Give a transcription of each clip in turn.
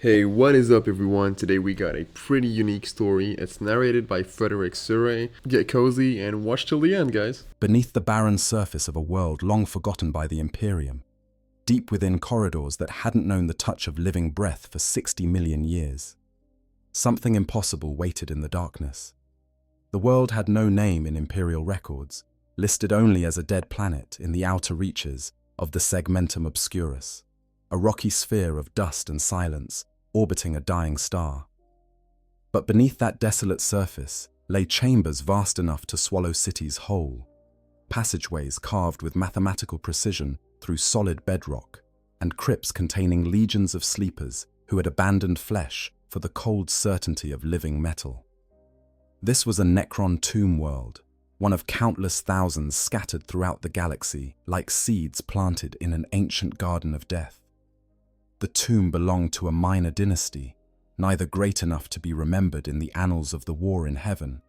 Hey, what is up everyone? Today we got a pretty unique story. It's narrated by Frederick Surrey. Get cozy and watch till the end, guys. Beneath the barren surface of a world long forgotten by the Imperium, deep within corridors that hadn't known the touch of living breath for 60 million years, something impossible waited in the darkness. The world had no name in Imperial records, listed only as a dead planet in the outer reaches of the Segmentum Obscurus, a rocky sphere of dust and silence orbiting a dying star. But beneath that desolate surface lay chambers vast enough to swallow cities whole, passageways carved with mathematical precision through solid bedrock, and crypts containing legions of sleepers who had abandoned flesh for the cold certainty of living metal. This was a Necron tomb world, one of countless thousands scattered throughout the galaxy like seeds planted in an ancient garden of death. The tomb belonged to a minor dynasty, neither great enough to be remembered in the annals of the war in heaven,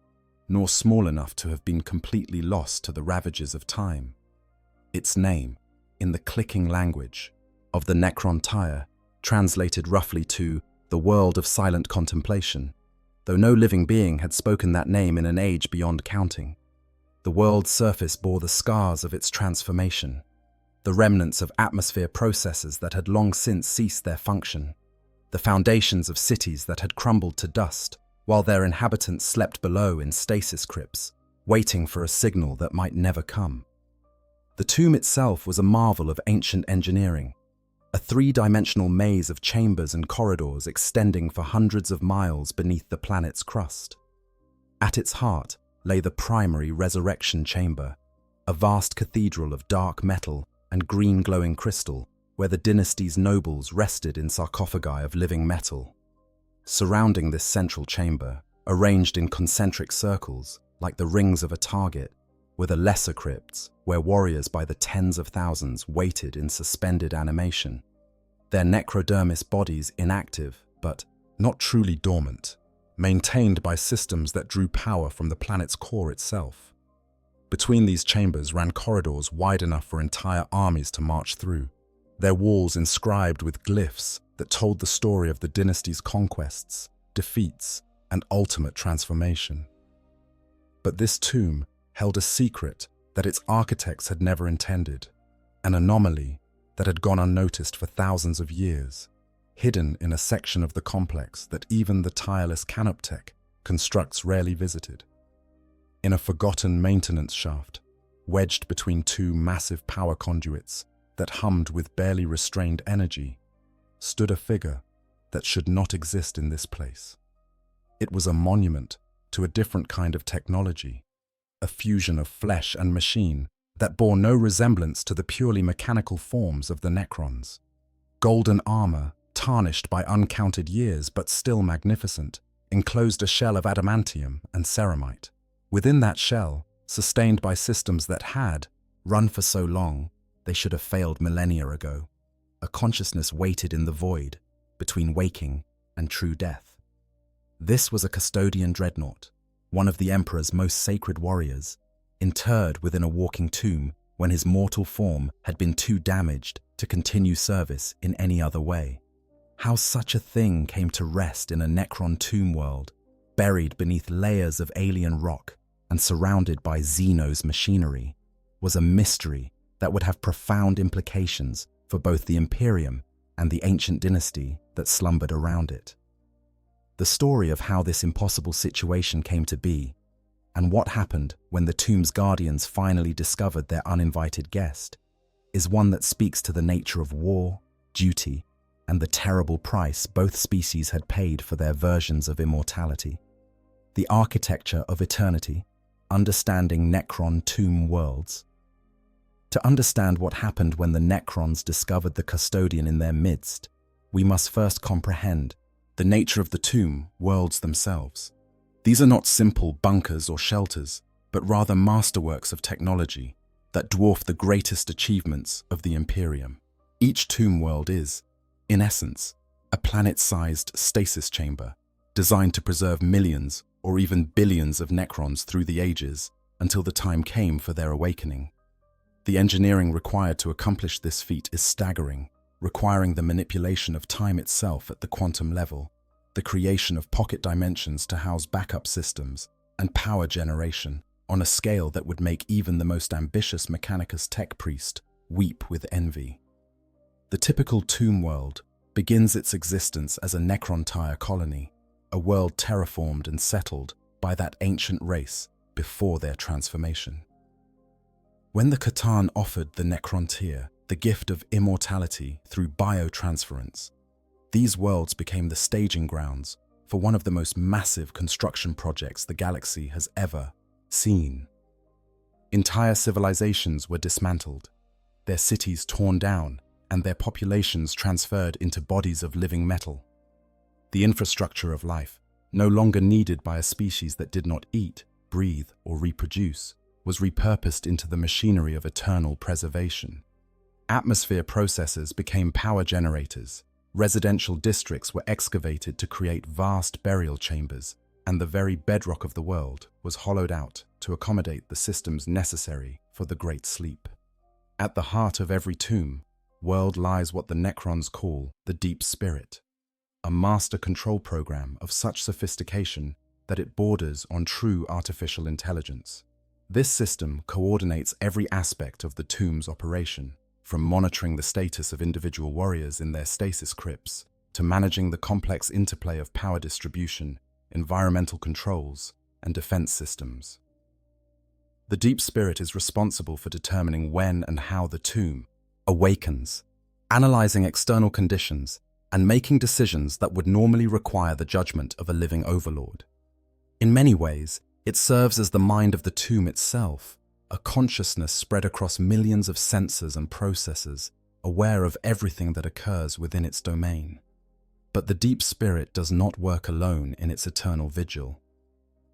nor small enough to have been completely lost to the ravages of time. Its name, in the clicking language of the Necron Tyre, translated roughly to the world of silent contemplation, though no living being had spoken that name in an age beyond counting. The world's surface bore the scars of its transformation, the remnants of atmosphere processes that had long since ceased their function, the foundations of cities that had crumbled to dust, while their inhabitants slept below in stasis crypts, waiting for a signal that might never come. The tomb itself was a marvel of ancient engineering, a three-dimensional maze of chambers and corridors extending for hundreds of miles beneath the planet's crust. At its heart lay the primary resurrection chamber, a vast cathedral of dark metal and green glowing crystal, where the dynasty's nobles rested in sarcophagi of living metal. Surrounding this central chamber, arranged in concentric circles like the rings of a target, were the lesser crypts, where warriors by the tens of thousands waited in suspended animation, their necrodermis bodies inactive but not truly dormant, maintained by systems that drew power from the planet's core itself. Between these chambers ran corridors wide enough for entire armies to march through, their walls inscribed with glyphs that told the story of the dynasty's conquests, defeats, and ultimate transformation. But this tomb held a secret that its architects had never intended, an anomaly that had gone unnoticed for thousands of years, hidden in a section of the complex that even the tireless canoptech constructs rarely visited. In a forgotten maintenance shaft, wedged between two massive power conduits that hummed with barely restrained energy, stood a figure that should not exist in this place. It was a monument to a different kind of technology, a fusion of flesh and machine that bore no resemblance to the purely mechanical forms of the Necrons. Golden armor, tarnished by uncounted years but still magnificent, enclosed a shell of adamantium and ceramite. Within that shell, sustained by systems that had run for so long they should have failed millennia ago, a consciousness waited in the void between waking and true death. This was a Custodian Dreadnought, one of the Emperor's most sacred warriors, interred within a walking tomb when his mortal form had been too damaged to continue service in any other way. How such a thing came to rest in a Necron tomb world, buried beneath layers of alien rock and surrounded by Xenos machinery, was a mystery that would have profound implications for both the Imperium and the ancient dynasty that slumbered around it. The story of how this impossible situation came to be, and what happened when the tomb's guardians finally discovered their uninvited guest, is one that speaks to the nature of war, duty, and the terrible price both species had paid for their versions of immortality. The architecture of eternity, understanding Necron tomb worlds. To understand what happened when the Necrons discovered the Custodian in their midst, we must first comprehend the nature of the tomb worlds themselves. These are not simple bunkers or shelters, but rather masterworks of technology that dwarf the greatest achievements of the Imperium. Each tomb world is, in essence, a planet-sized stasis chamber designed to preserve millions or even billions of Necrons through the ages until the time came for their awakening. The engineering required to accomplish this feat is staggering, requiring the manipulation of time itself at the quantum level, the creation of pocket dimensions to house backup systems, and power generation on a scale that would make even the most ambitious Mechanicus tech priest weep with envy. The typical tomb world begins its existence as a Necron colony, a world terraformed and settled by that ancient race before their transformation. When the Catan offered the Necrontyr the gift of immortality through biotransference, these worlds became the staging grounds for one of the most massive construction projects the galaxy has ever seen. Entire civilizations were dismantled, their cities torn down, and their populations transferred into bodies of living metal. The infrastructure of life, no longer needed by a species that did not eat, breathe, or reproduce, was repurposed into the machinery of eternal preservation. Atmosphere processors became power generators, residential districts were excavated to create vast burial chambers, and the very bedrock of the world was hollowed out to accommodate the systems necessary for the Great Sleep. At the heart of every tomb world lies what the Necrons call the Deep Spirit, a master control program of such sophistication that it borders on true artificial intelligence. This system coordinates every aspect of the tomb's operation, from monitoring the status of individual warriors in their stasis crypts to managing the complex interplay of power distribution, environmental controls, and defense systems. The Deep Spirit is responsible for determining when and how the tomb awakens, analyzing external conditions, and making decisions that would normally require the judgment of a living overlord. In many ways, it serves as the mind of the tomb itself, a consciousness spread across millions of sensors and processors, aware of everything that occurs within its domain. But the Deep Spirit does not work alone in its eternal vigil.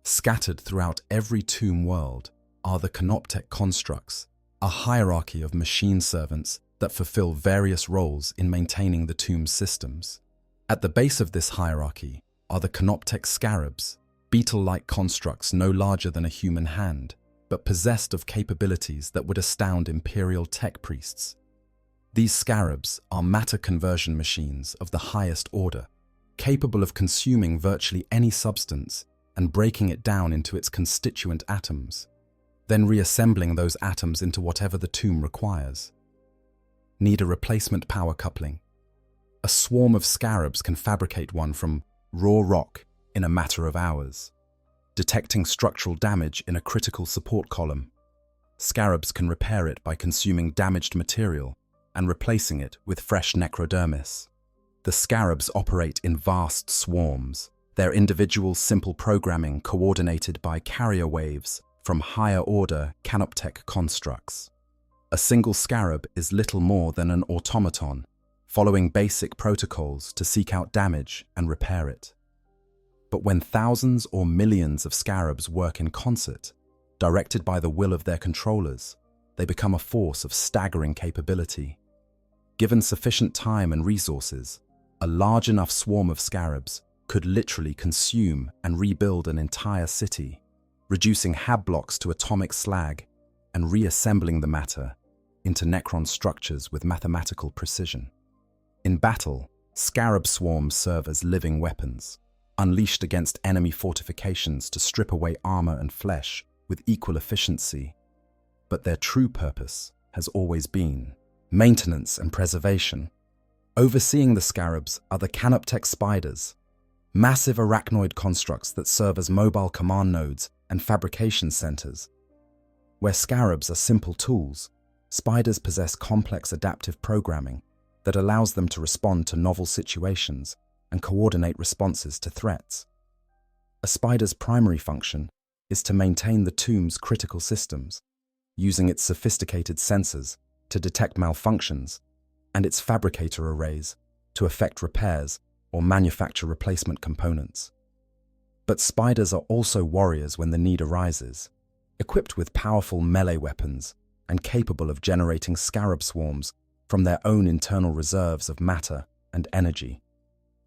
Scattered throughout every tomb world are the Canoptech constructs, a hierarchy of machine servants that fulfill various roles in maintaining the tomb's systems. At the base of this hierarchy are the Canoptech scarabs, beetle-like constructs no larger than a human hand, but possessed of capabilities that would astound Imperial tech priests. These scarabs are matter conversion machines of the highest order, capable of consuming virtually any substance and breaking it down into its constituent atoms, then reassembling those atoms into whatever the tomb requires. Need a replacement power coupling? A swarm of scarabs can fabricate one from raw rock in a matter of hours. Detecting structural damage in a critical support column, scarabs can repair it by consuming damaged material and replacing it with fresh necrodermis. The scarabs operate in vast swarms, their individual simple programming coordinated by carrier waves from higher-order Canoptech constructs. A single scarab is little more than an automaton, following basic protocols to seek out damage and repair it. But when thousands or millions of scarabs work in concert, directed by the will of their controllers, they become a force of staggering capability. Given sufficient time and resources, a large enough swarm of scarabs could literally consume and rebuild an entire city, reducing hab blocks to atomic slag and reassembling the matter into Necron structures with mathematical precision. In battle, scarab swarms serve as living weapons, unleashed against enemy fortifications to strip away armor and flesh with equal efficiency. But their true purpose has always been maintenance and preservation. Overseeing the scarabs are the Canoptech spiders, massive arachnoid constructs that serve as mobile command nodes and fabrication centers. Where scarabs are simple tools, spiders possess complex adaptive programming that allows them to respond to novel situations and coordinate responses to threats. A spider's primary function is to maintain the tomb's critical systems, using its sophisticated sensors to detect malfunctions and its fabricator arrays to effect repairs or manufacture replacement components. But spiders are also warriors when the need arises, equipped with powerful melee weapons and capable of generating scarab swarms from their own internal reserves of matter and energy.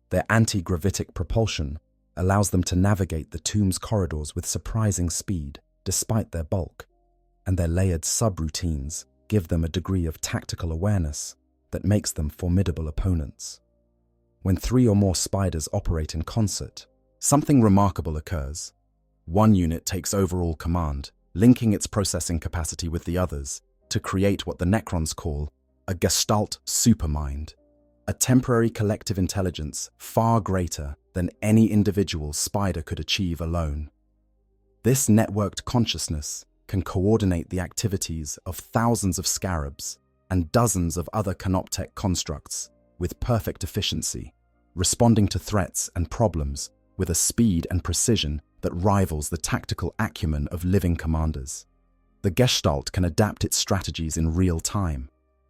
Their anti-gravitic propulsion allows them to navigate the tomb's corridors with surprising speed, despite their bulk, and their layered subroutines give them a degree of tactical awareness that makes them formidable opponents. When 3 or more spiders operate in concert, something remarkable occurs. One unit takes overall command, linking its processing capacity with the others to create what the Necrons call a Gestalt supermind, a temporary collective intelligence far greater than any individual spider could achieve alone. This networked consciousness can coordinate the activities of thousands of scarabs and dozens of other canoptech constructs with perfect efficiency, responding to threats and problems with a speed and precision that rivals the tactical acumen of living commanders. The Gestalt can adapt its strategies in real time,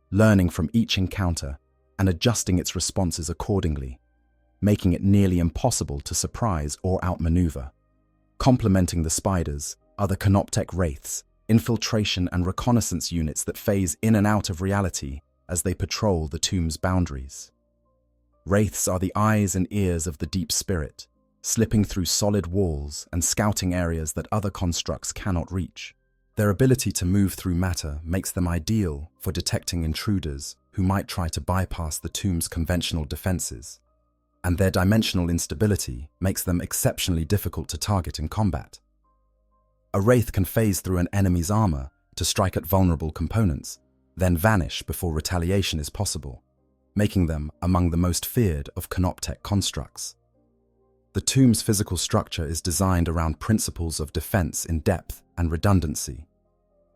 learning from each encounter and adjusting its responses accordingly, making it nearly impossible to surprise or outmaneuver. Complementing the spiders are the canoptech wraiths, infiltration and reconnaissance units that phase in and out of reality as they patrol the tomb's boundaries. Wraiths are the eyes and ears of the deep spirit, slipping through solid walls and scouting areas that other constructs cannot reach. Their ability to move through matter makes them ideal for detecting intruders who might try to bypass the tomb's conventional defenses, and their dimensional instability makes them exceptionally difficult to target in combat. A wraith can phase through an enemy's armor to strike at vulnerable components, then vanish before retaliation is possible, making them among the most feared of canoptech constructs. The tomb's physical structure is designed around principles of defense in depth and redundancy.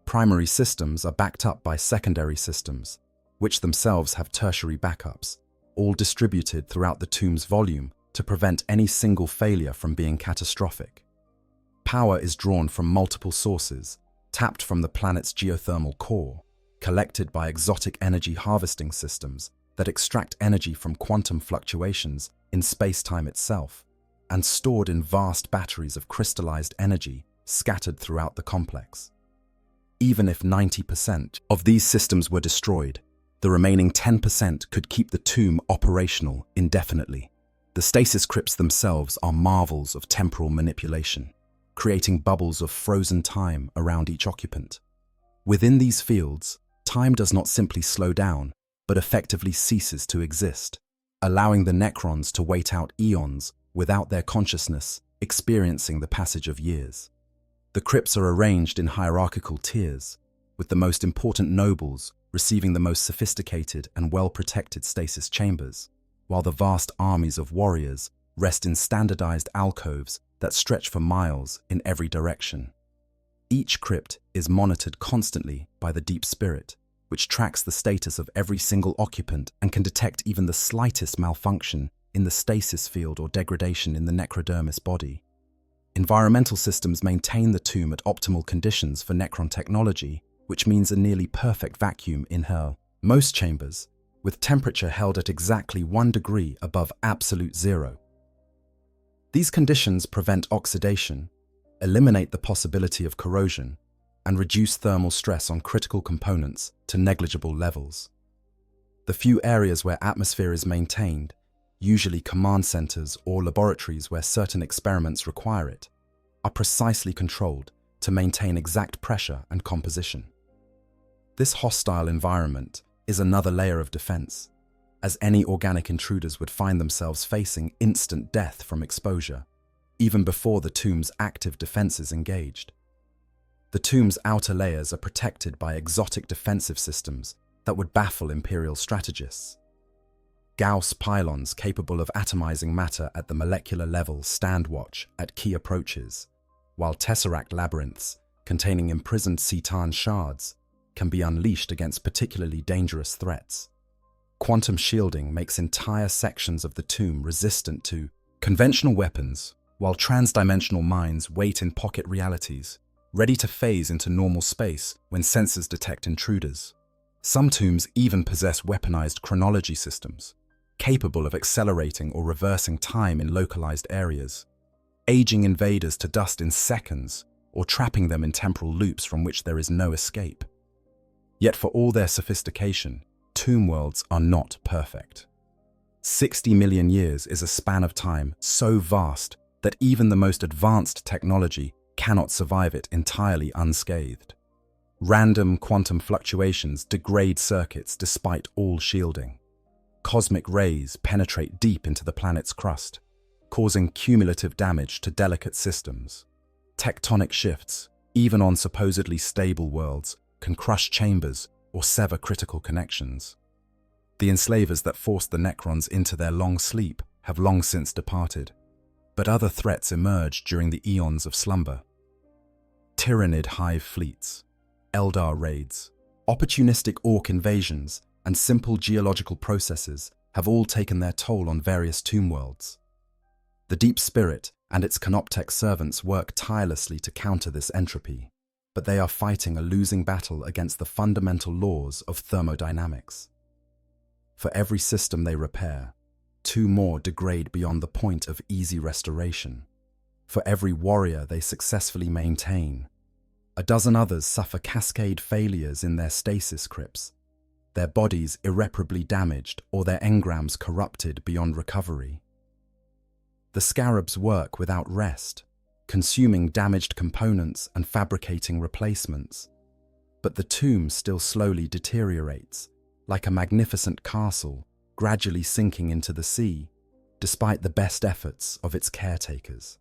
Primary systems are backed up by secondary systems, which themselves have tertiary backups, all distributed throughout the tomb's volume to prevent any single failure from being catastrophic. Power is drawn from multiple sources, tapped from the planet's geothermal core, collected by exotic energy harvesting systems that extract energy from quantum fluctuations in space-time itself, and stored in vast batteries of crystallized energy scattered throughout the complex. Even if 90% of these systems were destroyed, the remaining 10% could keep the tomb operational indefinitely. The stasis crypts themselves are marvels of temporal manipulation, creating bubbles of frozen time around each occupant. Within these fields, time does not simply slow down, but effectively ceases to exist, allowing the Necrons to wait out eons without their consciousness experiencing the passage of years. The crypts are arranged in hierarchical tiers, with the most important nobles receiving the most sophisticated and well-protected stasis chambers, while the vast armies of warriors rest in standardized alcoves that stretch for miles in every direction. Each crypt is monitored constantly by the Deep Spirit, which tracks the status of every single occupant and can detect even the slightest malfunction in the stasis field or degradation in the necrodermis body. Environmental systems maintain the tomb at optimal conditions for Necron technology, which means a nearly perfect vacuum in her most chambers, with temperature held at exactly 1 degree above absolute zero. These conditions prevent oxidation, eliminate the possibility of corrosion, and reduce thermal stress on critical components to negligible levels. The few areas where atmosphere is maintained, usually command centers or laboratories where certain experiments require it, are precisely controlled to maintain exact pressure and composition. This hostile environment is another layer of defense, as any organic intruders would find themselves facing instant death from exposure, even before the tomb's active defenses engaged. The tomb's outer layers are protected by exotic defensive systems that would baffle Imperial strategists. Gauss pylons capable of atomizing matter at the molecular level stand watch at key approaches, while tesseract labyrinths containing imprisoned Cetan shards can be unleashed against particularly dangerous threats. Quantum shielding makes entire sections of the tomb resistant to conventional weapons, while transdimensional minds wait in pocket realities, ready to phase into normal space when sensors detect intruders. Some tombs even possess weaponized chronology systems, capable of accelerating or reversing time in localized areas, aging invaders to dust in seconds or trapping them in temporal loops from which there is no escape. Yet for all their sophistication, tomb worlds are not perfect. 60 million years is a span of time so vast that even the most advanced technology cannot survive it entirely unscathed. Random quantum fluctuations degrade circuits despite all shielding. Cosmic rays penetrate deep into the planet's crust, causing cumulative damage to delicate systems. Tectonic shifts, even on supposedly stable worlds, can crush chambers or sever critical connections. The enslavers that forced the Necrons into their long sleep have long since departed, but other threats emerge during the eons of slumber. Tyrannid hive fleets, Eldar raids, opportunistic orc invasions, and simple geological processes have all taken their toll on various tomb worlds. The Deep Spirit and its Canoptech servants work tirelessly to counter this entropy, but they are fighting a losing battle against the fundamental laws of thermodynamics. For every system they repair, 2 more degrade beyond the point of easy restoration. For every warrior they successfully maintain, a dozen others suffer cascade failures in their stasis crypts, their bodies irreparably damaged or their engrams corrupted beyond recovery. The scarabs work without rest, consuming damaged components and fabricating replacements. But the tomb still slowly deteriorates, like a magnificent castle gradually sinking into the sea, despite the best efforts of its caretakers.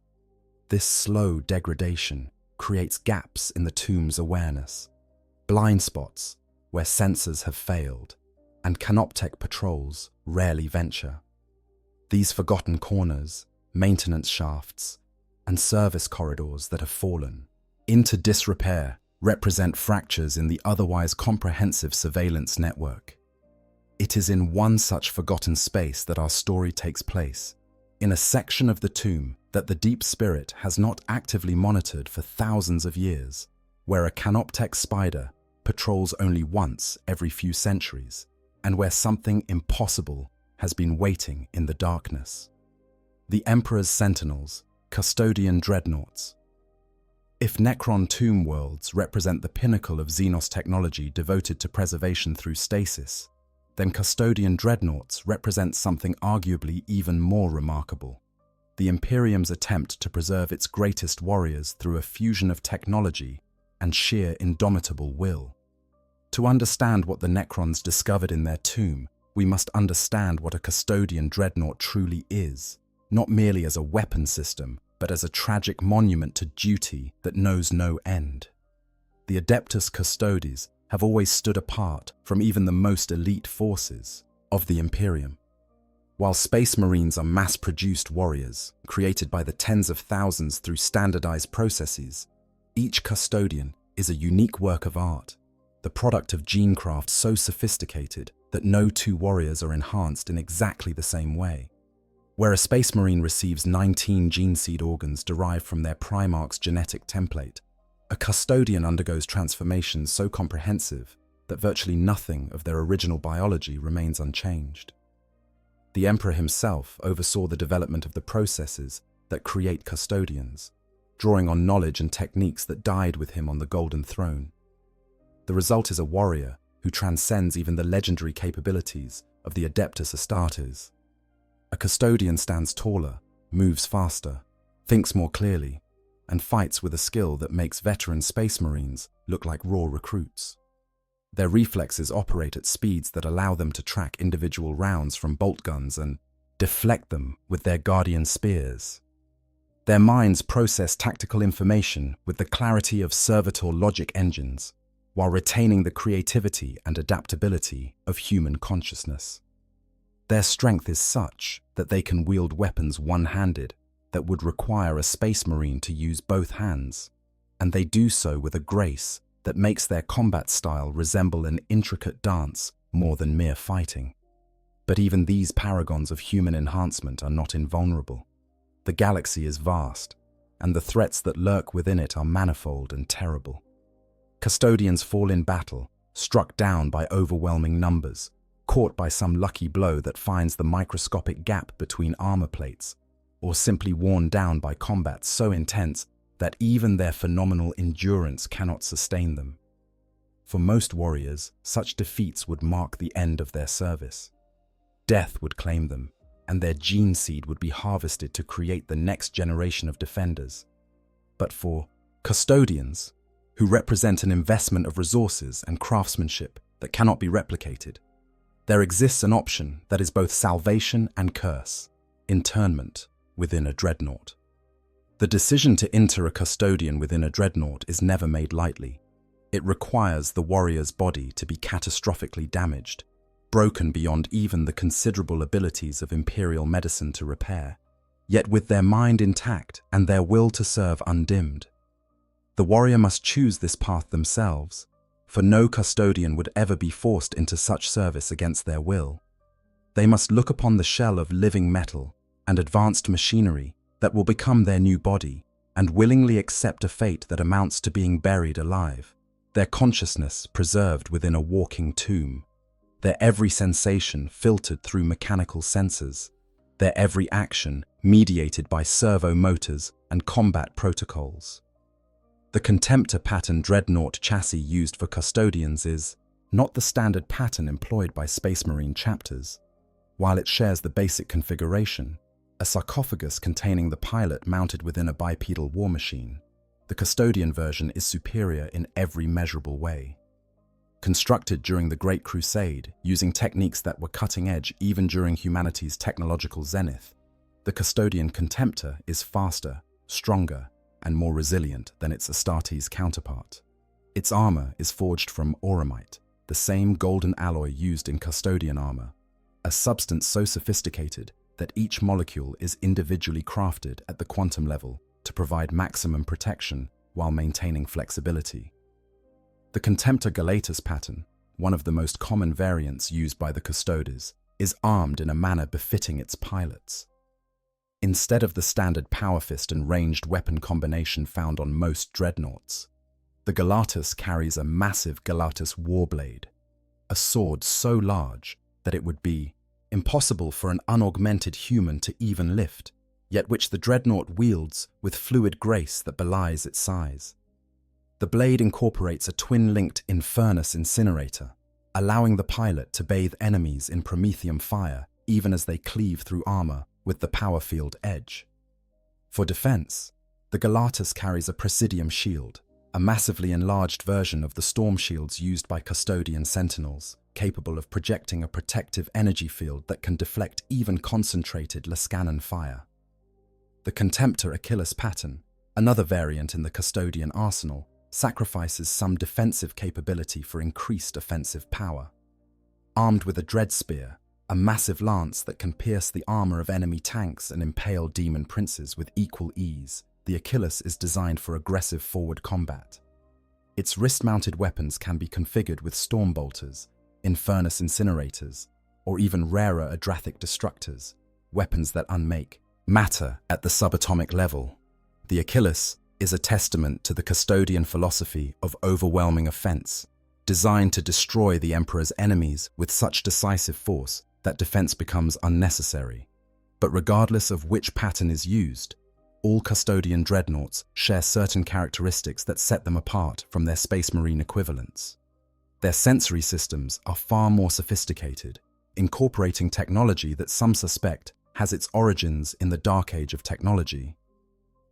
This slow degradation creates gaps in the tomb's awareness, blind spots where sensors have failed, and Canoptech patrols rarely venture. These forgotten corners, maintenance shafts, and service corridors that have fallen into disrepair represent fractures in the otherwise comprehensive surveillance network. It is in one such forgotten space that our story takes place, in a section of the tomb that the Deep Spirit has not actively monitored for thousands of years, where a Canoptech spider patrols only once every few centuries, and where something impossible has been waiting in the darkness. The Emperor's Sentinels, Custodian Dreadnoughts. If Necron tomb worlds represent the pinnacle of Xenos technology devoted to preservation through stasis, then Custodian Dreadnoughts represent something arguably even more remarkable: the Imperium's attempt to preserve its greatest warriors through a fusion of technology and sheer indomitable will. To understand what the Necrons discovered in their tomb, we must understand what a Custodian Dreadnought truly is, not merely as a weapon system, but as a tragic monument to duty that knows no end. The Adeptus Custodes have always stood apart from even the most elite forces of the Imperium. While Space Marines are mass-produced warriors, created by the tens of thousands through standardized processes, each Custodian is a unique work of art, the product of genecraft so sophisticated that no 2 warriors are enhanced in exactly the same way. Where a Space Marine receives 19 gene seed organs derived from their Primarch's genetic template, a Custodian undergoes transformations so comprehensive that virtually nothing of their original biology remains unchanged. The Emperor himself oversaw the development of the processes that create Custodians, drawing on knowledge and techniques that died with him on the Golden Throne. The result is a warrior who transcends even the legendary capabilities of the Adeptus Astartes. A Custodian stands taller, moves faster, thinks more clearly, and fights with a skill that makes veteran Space Marines look like raw recruits. Their reflexes operate at speeds that allow them to track individual rounds from bolt guns and deflect them with their Guardian spears. Their minds process tactical information with the clarity of servitor logic engines, while retaining the creativity and adaptability of human consciousness. Their strength is such that they can wield weapons one-handed that would require a Space Marine to use both hands, and they do so with a grace that makes their combat style resemble an intricate dance more than mere fighting. But even these paragons of human enhancement are not invulnerable. The galaxy is vast, and the threats that lurk within it are manifold and terrible. Custodians fall in battle, struck down by overwhelming numbers, caught by some lucky blow that finds the microscopic gap between armor plates, or simply worn down by combat so intense that even their phenomenal endurance cannot sustain them. For most warriors, such defeats would mark the end of their service. Death would claim them, and their gene seed would be harvested to create the next generation of defenders. But for Custodians, who represent an investment of resources and craftsmanship that cannot be replicated. There exists an option that is both salvation and curse: internment within a dreadnought. The decision to enter a custodian within a dreadnought is never made lightly. It requires the warrior's body to be catastrophically damaged, broken beyond even the considerable abilities of Imperial medicine to repair, yet with their mind intact and their will to serve undimmed. The warrior must choose this path themselves, for no custodian would ever be forced into such service against their will. They must look upon the shell of living metal and advanced machinery that will become their new body and willingly accept a fate that amounts to being buried alive, their consciousness preserved within a walking tomb, their every sensation filtered through mechanical sensors, their every action mediated by servo motors and combat protocols. The Contemptor pattern Dreadnought chassis used for custodians is not the standard pattern employed by Space Marine chapters. While it shares the basic configuration, a sarcophagus containing the pilot mounted within a bipedal war machine, the Custodian version is superior in every measurable way. Constructed during the Great Crusade, using techniques that were cutting edge even during humanity's technological zenith, the Custodian Contemptor is faster, stronger, and more resilient than its Astartes counterpart. Its armor is forged from auramite, the same golden alloy used in Custodian armor, a substance so sophisticated that each molecule is individually crafted at the quantum level to provide maximum protection while maintaining flexibility. The Contemptor Galatus pattern, one of the most common variants used by the Custodes, is armed in a manner befitting its pilots. Instead of the standard power fist and ranged weapon combination found on most dreadnoughts, the Galatus carries a massive Galatus warblade, a sword so large that it would be impossible for an unaugmented human to even lift, yet which the dreadnought wields with fluid grace that belies its size. The blade incorporates a twin-linked Infernus incinerator, allowing the pilot to bathe enemies in promethium fire even as they cleave through armor with the power field edge. For defense, the Galatus carries a Presidium shield, a massively enlarged version of the storm shields used by Custodian sentinels, capable of projecting a protective energy field that can deflect even concentrated Lascanon fire. The Contemptor Achilles pattern, another variant in the Custodian arsenal, sacrifices some defensive capability for increased offensive power. Armed with a dread spear, a massive lance that can pierce the armor of enemy tanks and impale demon princes with equal ease, the Achilles is designed for aggressive forward combat. Its wrist-mounted weapons can be configured with storm bolters, Infernus incinerators, or even rarer Adrathic destructors, weapons that unmake matter at the subatomic level. The Achilles is a testament to the Custodian philosophy of overwhelming offense, designed to destroy the Emperor's enemies with such decisive force that defense becomes unnecessary. But regardless of which pattern is used, all Custodian dreadnoughts share certain characteristics that set them apart from their Space Marine equivalents. Their sensory systems are far more sophisticated, incorporating technology that some suspect has its origins in the Dark Age of technology.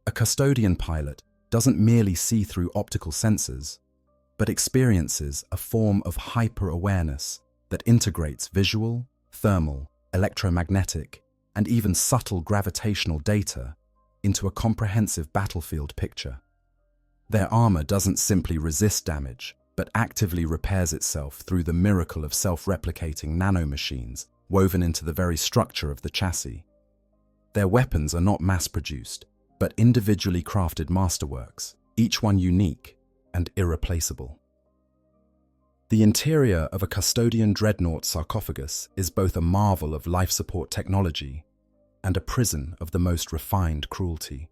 A Custodian pilot doesn't merely see through optical sensors, but experiences a form of hyper-awareness that integrates visual, thermal, electromagnetic, and even subtle gravitational data into a comprehensive battlefield picture. Their armor doesn't simply resist damage, but actively repairs itself through the miracle of self-replicating nanomachines woven into the very structure of the chassis. Their weapons are not mass-produced, but individually crafted masterworks, each one unique and irreplaceable. The interior of a Custodian dreadnought sarcophagus is both a marvel of life support technology and a prison of the most refined cruelty.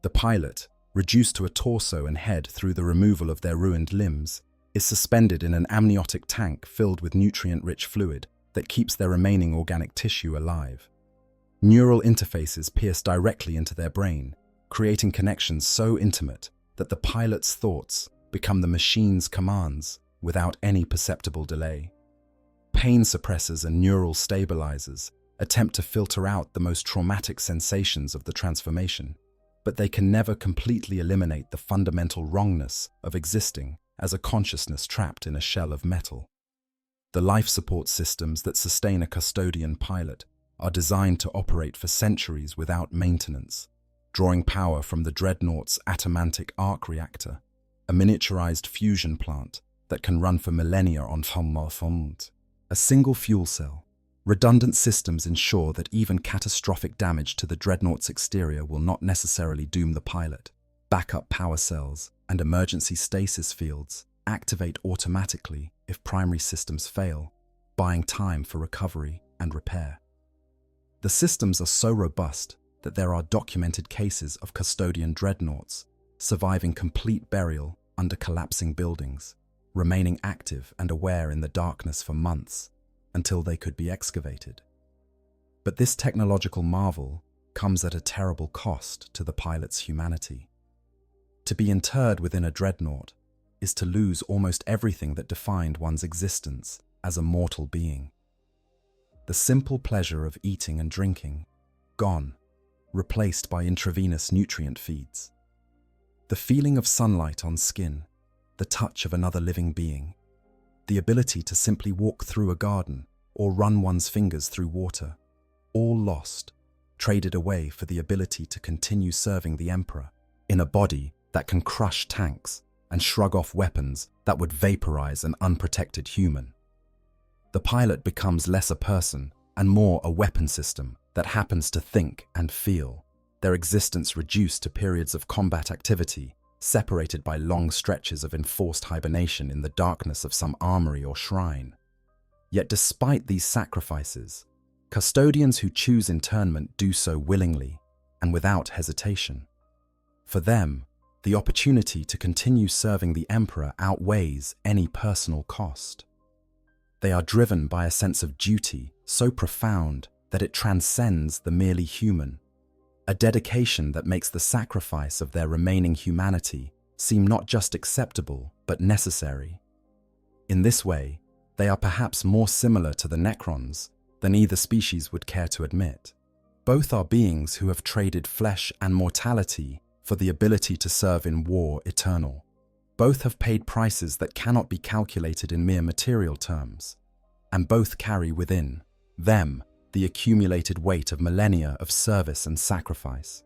The pilot, reduced to a torso and head through the removal of their ruined limbs, is suspended in an amniotic tank filled with nutrient-rich fluid that keeps their remaining organic tissue alive. Neural interfaces pierce directly into their brain, creating connections so intimate that the pilot's thoughts become the machine's commands without any perceptible delay. Pain suppressors and neural stabilizers attempt to filter out the most traumatic sensations of the transformation, but they can never completely eliminate the fundamental wrongness of existing as a consciousness trapped in a shell of metal. The life support systems that sustain a Custodian pilot are designed to operate for centuries without maintenance, drawing power from the Dreadnought's atomantic arc reactor, a miniaturized fusion plant that can run for millennia on a single fuel cell. Redundant systems ensure that even catastrophic damage to the Dreadnought's exterior will not necessarily doom the pilot. Backup power cells and emergency stasis fields activate automatically if primary systems fail, buying time for recovery and repair. The systems are so robust that there are documented cases of Custodian Dreadnoughts surviving complete burial under collapsing buildings, remaining active and aware in the darkness for months until they could be excavated. But this technological marvel comes at a terrible cost to the pilot's humanity. To be interred within a Dreadnought is to lose almost everything that defined one's existence as a mortal being. The simple pleasure of eating and drinking, gone, replaced by intravenous nutrient feeds. The feeling of sunlight on skin, the touch of another living being, the ability to simply walk through a garden or run one's fingers through water, all lost, traded away for the ability to continue serving the Emperor in a body that can crush tanks and shrug off weapons that would vaporize an unprotected human. The pilot becomes less a person and more a weapon system that happens to think and feel, their existence reduced to periods of combat activity, separated by long stretches of enforced hibernation in the darkness of some armory or shrine. Yet despite these sacrifices, Custodians who choose internment do so willingly and without hesitation. For them, the opportunity to continue serving the Emperor outweighs any personal cost. They are driven by a sense of duty so profound that it transcends the merely human, a dedication that makes the sacrifice of their remaining humanity seem not just acceptable but necessary. In this way, they are perhaps more similar to the Necrons than either species would care to admit. Both are beings who have traded flesh and mortality for the ability to serve in war eternal. Both have paid prices that cannot be calculated in mere material terms, and both carry within them the accumulated weight of millennia of service and sacrifice.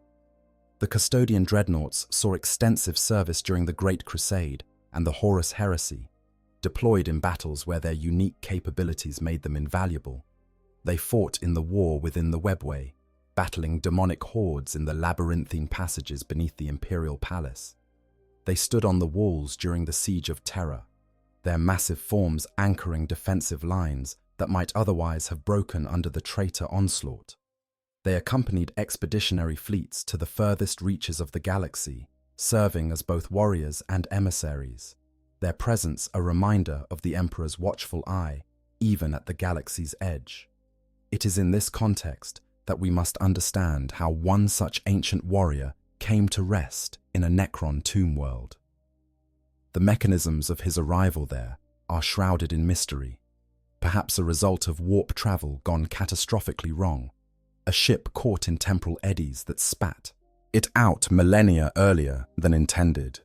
The Custodian Dreadnoughts saw extensive service during the Great Crusade and the Horus Heresy, deployed in battles where their unique capabilities made them invaluable. They fought in the war within the Webway, battling demonic hordes in the labyrinthine passages beneath the Imperial Palace. They stood on the walls during the Siege of Terror, their massive forms anchoring defensive lines that might otherwise have broken under the traitor onslaught. They accompanied expeditionary fleets to the furthest reaches of the galaxy, serving as both warriors and emissaries, their presence a reminder of the Emperor's watchful eye, even at the galaxy's edge. It is in this context that we must understand how one such ancient warrior came to rest in a Necron tomb world. The mechanisms of his arrival there are shrouded in mystery, perhaps a result of warp travel gone catastrophically wrong, a ship caught in temporal eddies that spat it out millennia earlier than intended,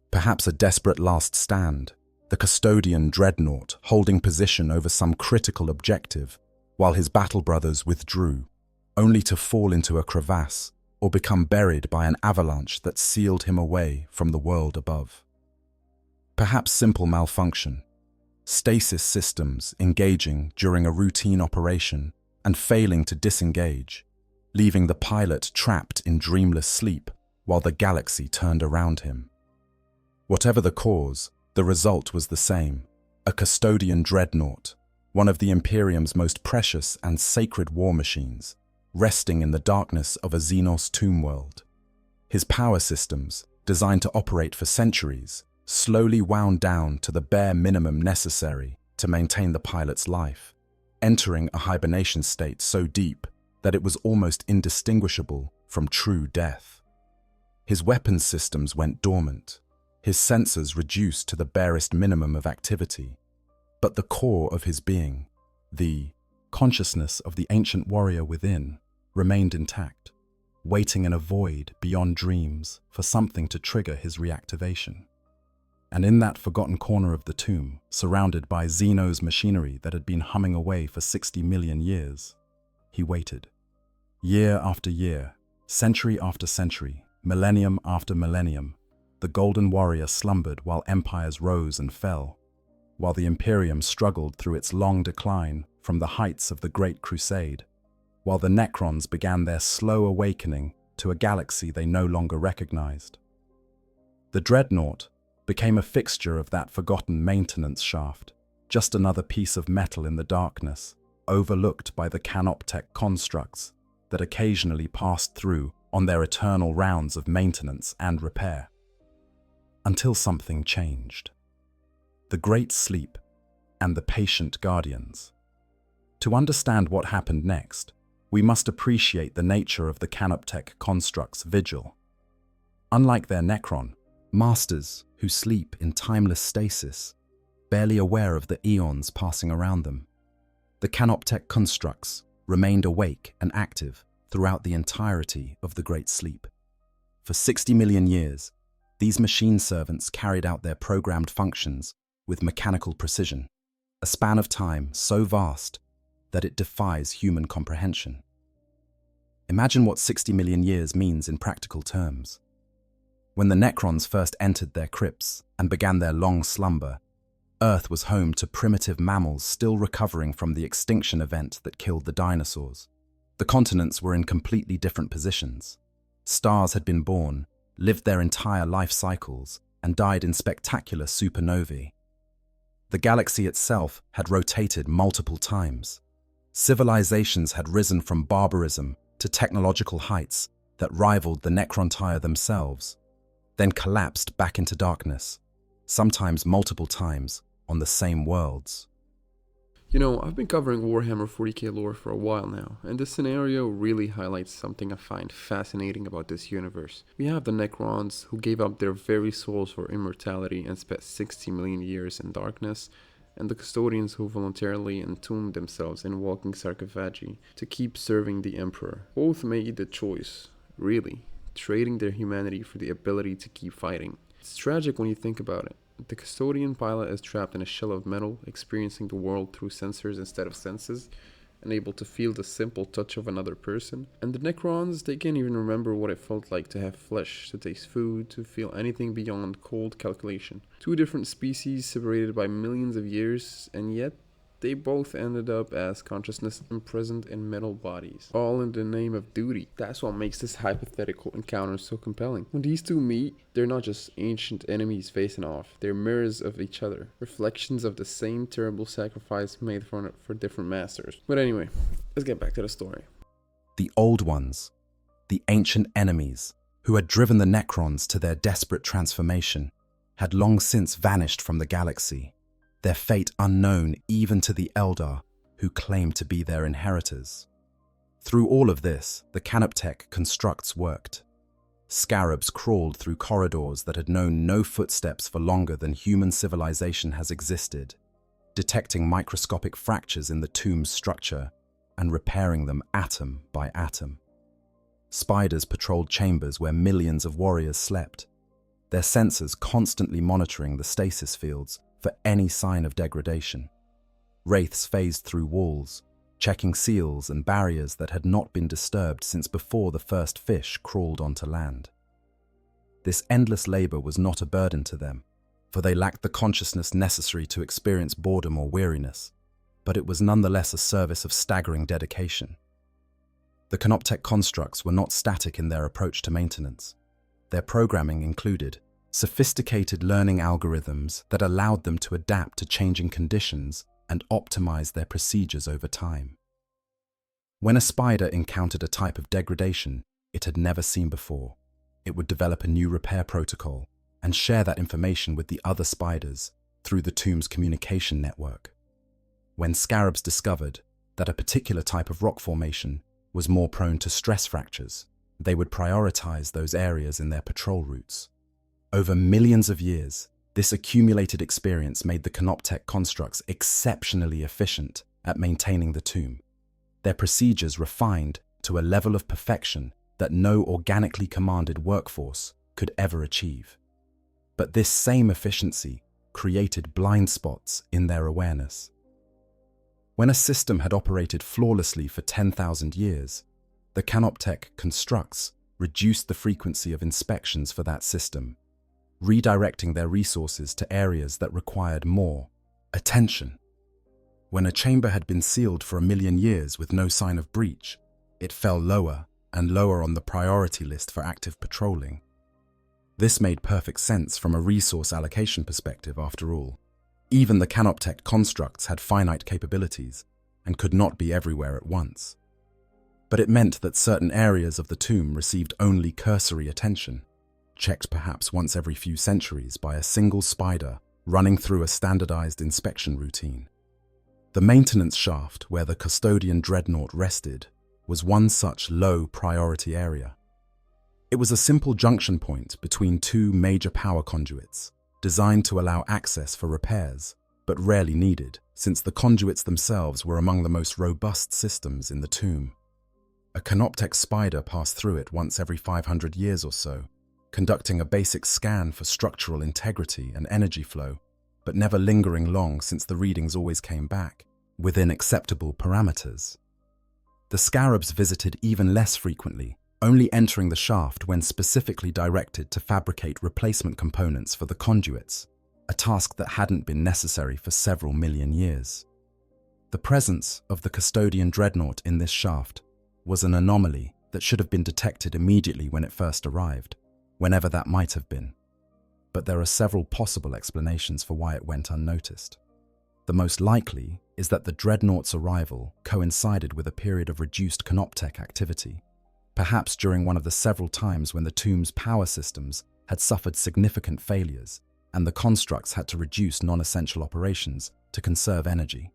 perhaps a desperate last stand, the Custodian Dreadnought holding position over some critical objective while his battle brothers withdrew, only to fall into a crevasse or become buried by an avalanche that sealed him away from the world above. Perhaps simple malfunction, stasis systems engaging during a routine operation and failing to disengage, leaving the pilot trapped in dreamless sleep while the galaxy turned around him. Whatever the cause, the result was the same: a Custodian Dreadnought, one of the Imperium's most precious and sacred war machines, resting in the darkness of a Xenos tomb world. His power systems, designed to operate for centuries, slowly wound down to the bare minimum necessary to maintain the pilot's life, entering a hibernation state so deep that it was almost indistinguishable from true death. His weapons systems went dormant, his sensors reduced to the barest minimum of activity, but the core of his being, the consciousness of the ancient warrior within, remained intact, waiting in a void beyond dreams for something to trigger his reactivation. And in that forgotten corner of the tomb, surrounded by Xeno's machinery that had been humming away for 60 million years, he waited. Year after year, century after century, millennium after millennium, the Golden Warrior slumbered while empires rose and fell, while the Imperium struggled through its long decline from the heights of the Great Crusade, while the Necrons began their slow awakening to a galaxy they no longer recognized. The Dreadnought became a fixture of that forgotten maintenance shaft, just another piece of metal in the darkness, overlooked by the Canoptech constructs that occasionally passed through on their eternal rounds of maintenance and repair. Until something changed. The Great Sleep and the Patient Guardians. To understand what happened next, we must appreciate the nature of the Canoptech construct's vigil. Unlike their Necron, masters who sleep in timeless stasis, barely aware of the eons passing around them, the Canoptech constructs remained awake and active throughout the entirety of the Great Sleep. For 60 million years, these machine servants carried out their programmed functions with mechanical precision, a span of time so vast that it defies human comprehension. Imagine what 60 million years means in practical terms. When the Necrons first entered their crypts and began their long slumber, Earth was home to primitive mammals still recovering from the extinction event that killed the dinosaurs. The continents were in completely different positions. Stars had been born, lived their entire life cycles, and died in spectacular supernovae. The galaxy itself had rotated multiple times. Civilizations had risen from barbarism to technological heights that rivaled the Necrontyre themselves, then collapsed back into darkness, sometimes multiple times on the same worlds. You know, I've been covering Warhammer 40k lore for a while now, and this scenario really highlights something I find fascinating about this universe. We have the Necrons, who gave up their very souls for immortality and spent 60 million years in darkness, and the Custodians who voluntarily entombed themselves in walking sarcophagi to keep serving the Emperor. Both made the choice, really, trading their humanity for the ability to keep fighting. It's tragic when you think about it. The Custodian pilot is trapped in a shell of metal, experiencing the world through sensors instead of senses, and able to feel the simple touch of another person. And the Necrons, they can't even remember what it felt like to have flesh, to taste food, to feel anything beyond cold calculation. Two different species separated by millions of years, and yet they both ended up as consciousness imprisoned in metal bodies, all in the name of duty. That's what makes this hypothetical encounter so compelling. When these two meet, they're not just ancient enemies facing off, they're mirrors of each other, reflections of the same terrible sacrifice made for different masters. But anyway, let's get back to the story. The Old Ones, the ancient enemies, who had driven the Necrons to their desperate transformation, had long since vanished from the galaxy, their fate unknown even to the Eldar who claimed to be their inheritors. Through all of this, the Canoptech constructs worked. Scarabs crawled through corridors that had known no footsteps for longer than human civilization has existed, detecting microscopic fractures in the tomb's structure and repairing them atom by atom. Spiders patrolled chambers where millions of warriors slept, their sensors constantly monitoring the stasis fields for any sign of degradation. Wraiths phased through walls, checking seals and barriers that had not been disturbed since before the first fish crawled onto land. This endless labor was not a burden to them, for they lacked the consciousness necessary to experience boredom or weariness, but it was nonetheless a service of staggering dedication. The Canoptech constructs were not static in their approach to maintenance. Their programming included sophisticated learning algorithms that allowed them to adapt to changing conditions and optimize their procedures over time. When a spider encountered a type of degradation it had never seen before, it would develop a new repair protocol and share that information with the other spiders through the tomb's communication network. When scarabs discovered that a particular type of rock formation was more prone to stress fractures, they would prioritize those areas in their patrol routes. Over millions of years, this accumulated experience made the Canoptech constructs exceptionally efficient at maintaining the tomb, their procedures refined to a level of perfection that no organically commanded workforce could ever achieve. But this same efficiency created blind spots in their awareness. When a system had operated flawlessly for 10,000 years, the Canoptech constructs reduced the frequency of inspections for that system, redirecting their resources to areas that required more attention. When a chamber had been sealed for 1,000,000 years with no sign of breach, it fell lower and lower on the priority list for active patrolling. This made perfect sense from a resource allocation perspective, after all. Even the Canoptech constructs had finite capabilities and could not be everywhere at once. But it meant that certain areas of the tomb received only cursory attention, checked perhaps once every few centuries by a single spider running through a standardized inspection routine. The maintenance shaft where the Custodian Dreadnought rested was one such low-priority area. It was a simple junction point between two major power conduits, designed to allow access for repairs, but rarely needed, since the conduits themselves were among the most robust systems in the tomb. A Canoptech spider passed through it once every 500 years or so, conducting a basic scan for structural integrity and energy flow, but never lingering long since the readings always came back within acceptable parameters. The scarabs visited even less frequently, only entering the shaft when specifically directed to fabricate replacement components for the conduits, a task that hadn't been necessary for several million years. The presence of the Custodian Dreadnought in this shaft was an anomaly that should have been detected immediately when it first arrived, whenever that might have been. But there are several possible explanations for why it went unnoticed. The most likely is that the Dreadnought's arrival coincided with a period of reduced Canoptech activity, perhaps during one of the several times when the tomb's power systems had suffered significant failures and the constructs had to reduce non-essential operations to conserve energy.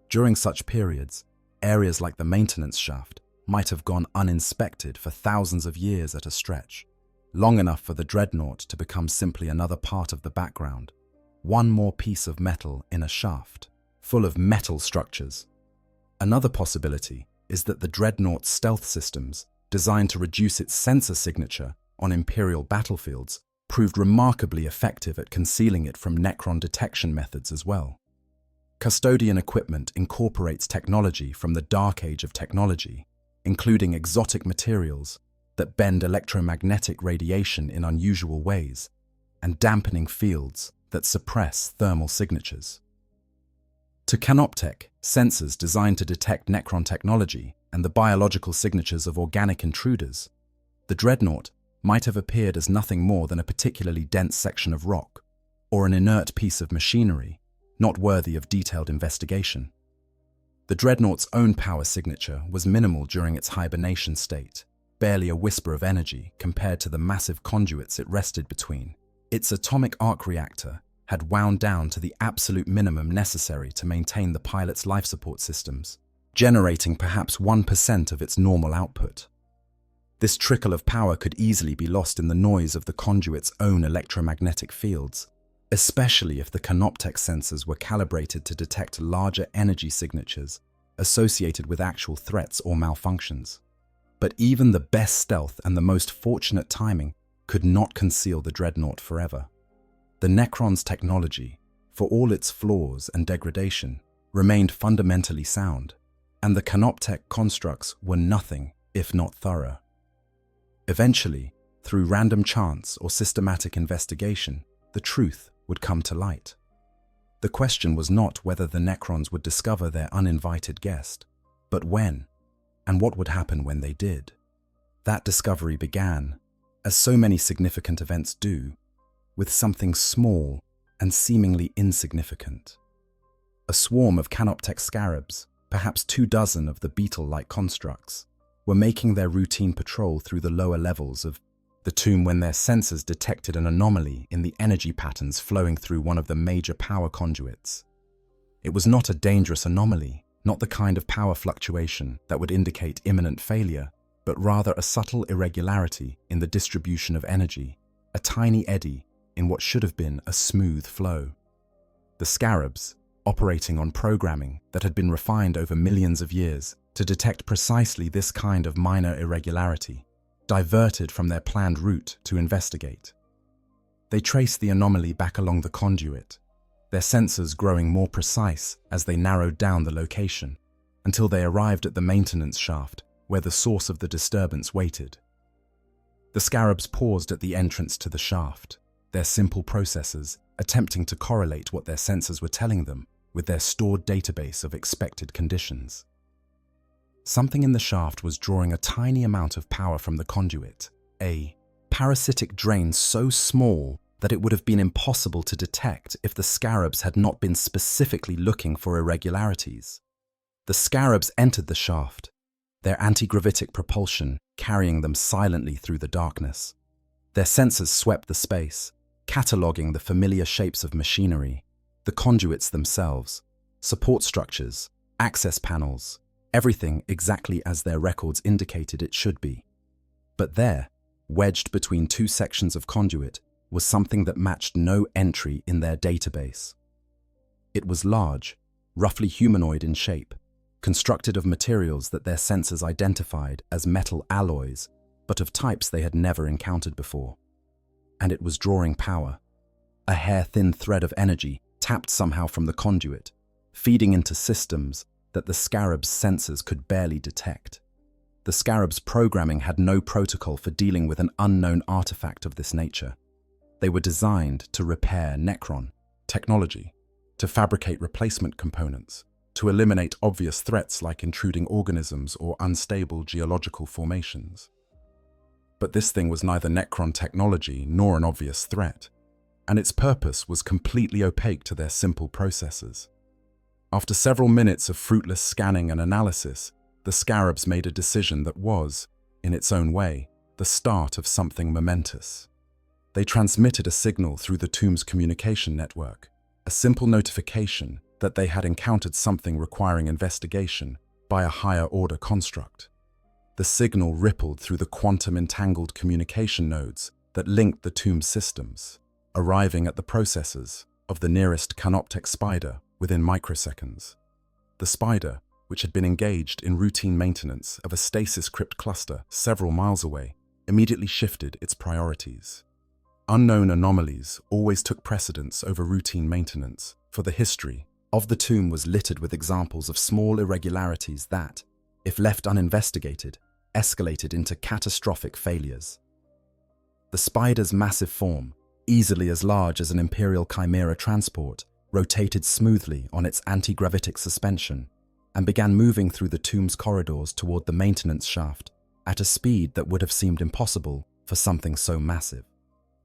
During such periods, areas like the maintenance shaft might have gone uninspected for thousands of years at a stretch, long enough for the Dreadnought to become simply another part of the background, one more piece of metal in a shaft, full of metal structures. Another possibility is that the Dreadnought's stealth systems, designed to reduce its sensor signature on Imperial battlefields, proved remarkably effective at concealing it from Necron detection methods as well. Custodian equipment incorporates technology from the Dark Age of technology, including exotic materials that bend electromagnetic radiation in unusual ways, and dampening fields that suppress thermal signatures. To Canoptech, sensors designed to detect Necron technology and the biological signatures of organic intruders, the Dreadnought might have appeared as nothing more than a particularly dense section of rock, or an inert piece of machinery, not worthy of detailed investigation. The Dreadnought's own power signature was minimal during its hibernation state, barely a whisper of energy compared to the massive conduits it rested between. Its atomic arc reactor had wound down to the absolute minimum necessary to maintain the pilot's life support systems, generating perhaps 1% of its normal output. This trickle of power could easily be lost in the noise of the conduit's own electromagnetic fields, especially if the Canoptech sensors were calibrated to detect larger energy signatures associated with actual threats or malfunctions. But even the best stealth and the most fortunate timing could not conceal the Dreadnought forever. The Necron's technology, for all its flaws and degradation, remained fundamentally sound, and the Canoptech constructs were nothing if not thorough. Eventually, through random chance or systematic investigation, the truth would come to light. The question was not whether the Necrons would discover their uninvited guest, but when, and what would happen when they did. That discovery began, as so many significant events do, with something small and seemingly insignificant. A swarm of Canoptech scarabs, perhaps 24 of the beetle-like constructs, were making their routine patrol through the lower levels of the tomb when their sensors detected an anomaly in the energy patterns flowing through one of the major power conduits. It was not a dangerous anomaly, not the kind of power fluctuation that would indicate imminent failure, but rather a subtle irregularity in the distribution of energy, a tiny eddy in what should have been a smooth flow. The scarabs, operating on programming that had been refined over millions of years to detect precisely this kind of minor irregularity, diverted from their planned route to investigate. They traced the anomaly back along the conduit, their sensors growing more precise as they narrowed down the location, until they arrived at the maintenance shaft where the source of the disturbance waited. The scarabs paused at the entrance to the shaft, their simple processors attempting to correlate what their sensors were telling them with their stored database of expected conditions. Something in the shaft was drawing a tiny amount of power from the conduit, a parasitic drain so small that it would have been impossible to detect if the scarabs had not been specifically looking for irregularities. The scarabs entered the shaft, their anti-gravitic propulsion carrying them silently through the darkness. Their sensors swept the space, cataloguing the familiar shapes of machinery, the conduits themselves, support structures, access panels, everything exactly as their records indicated it should be. But there, wedged between two sections of conduit, was something that matched no entry in their database. It was large, roughly humanoid in shape, constructed of materials that their sensors identified as metal alloys, but of types they had never encountered before. And it was drawing power. A hair-thin thread of energy tapped somehow from the conduit, feeding into systems that the scarab's sensors could barely detect. The scarab's programming had no protocol for dealing with an unknown artifact of this nature. They were designed to repair Necron technology, to fabricate replacement components, to eliminate obvious threats like intruding organisms or unstable geological formations. But this thing was neither Necron technology nor an obvious threat, and its purpose was completely opaque to their simple processors. After several minutes of fruitless scanning and analysis, the scarabs made a decision that was, in its own way, the start of something momentous. They transmitted a signal through the tomb's communication network, a simple notification that they had encountered something requiring investigation by a higher-order construct. The signal rippled through the quantum-entangled communication nodes that linked the tomb's systems, arriving at the processors of the nearest canoptek spider within microseconds. The spider, which had been engaged in routine maintenance of a stasis crypt cluster several miles away, immediately shifted its priorities. Unknown anomalies always took precedence over routine maintenance, for the history of the tomb was littered with examples of small irregularities that, if left uninvestigated, escalated into catastrophic failures. The spider's massive form, easily as large as an Imperial Chimera transport, rotated smoothly on its anti-gravitic suspension and began moving through the tomb's corridors toward the maintenance shaft at a speed that would have seemed impossible for something so massive.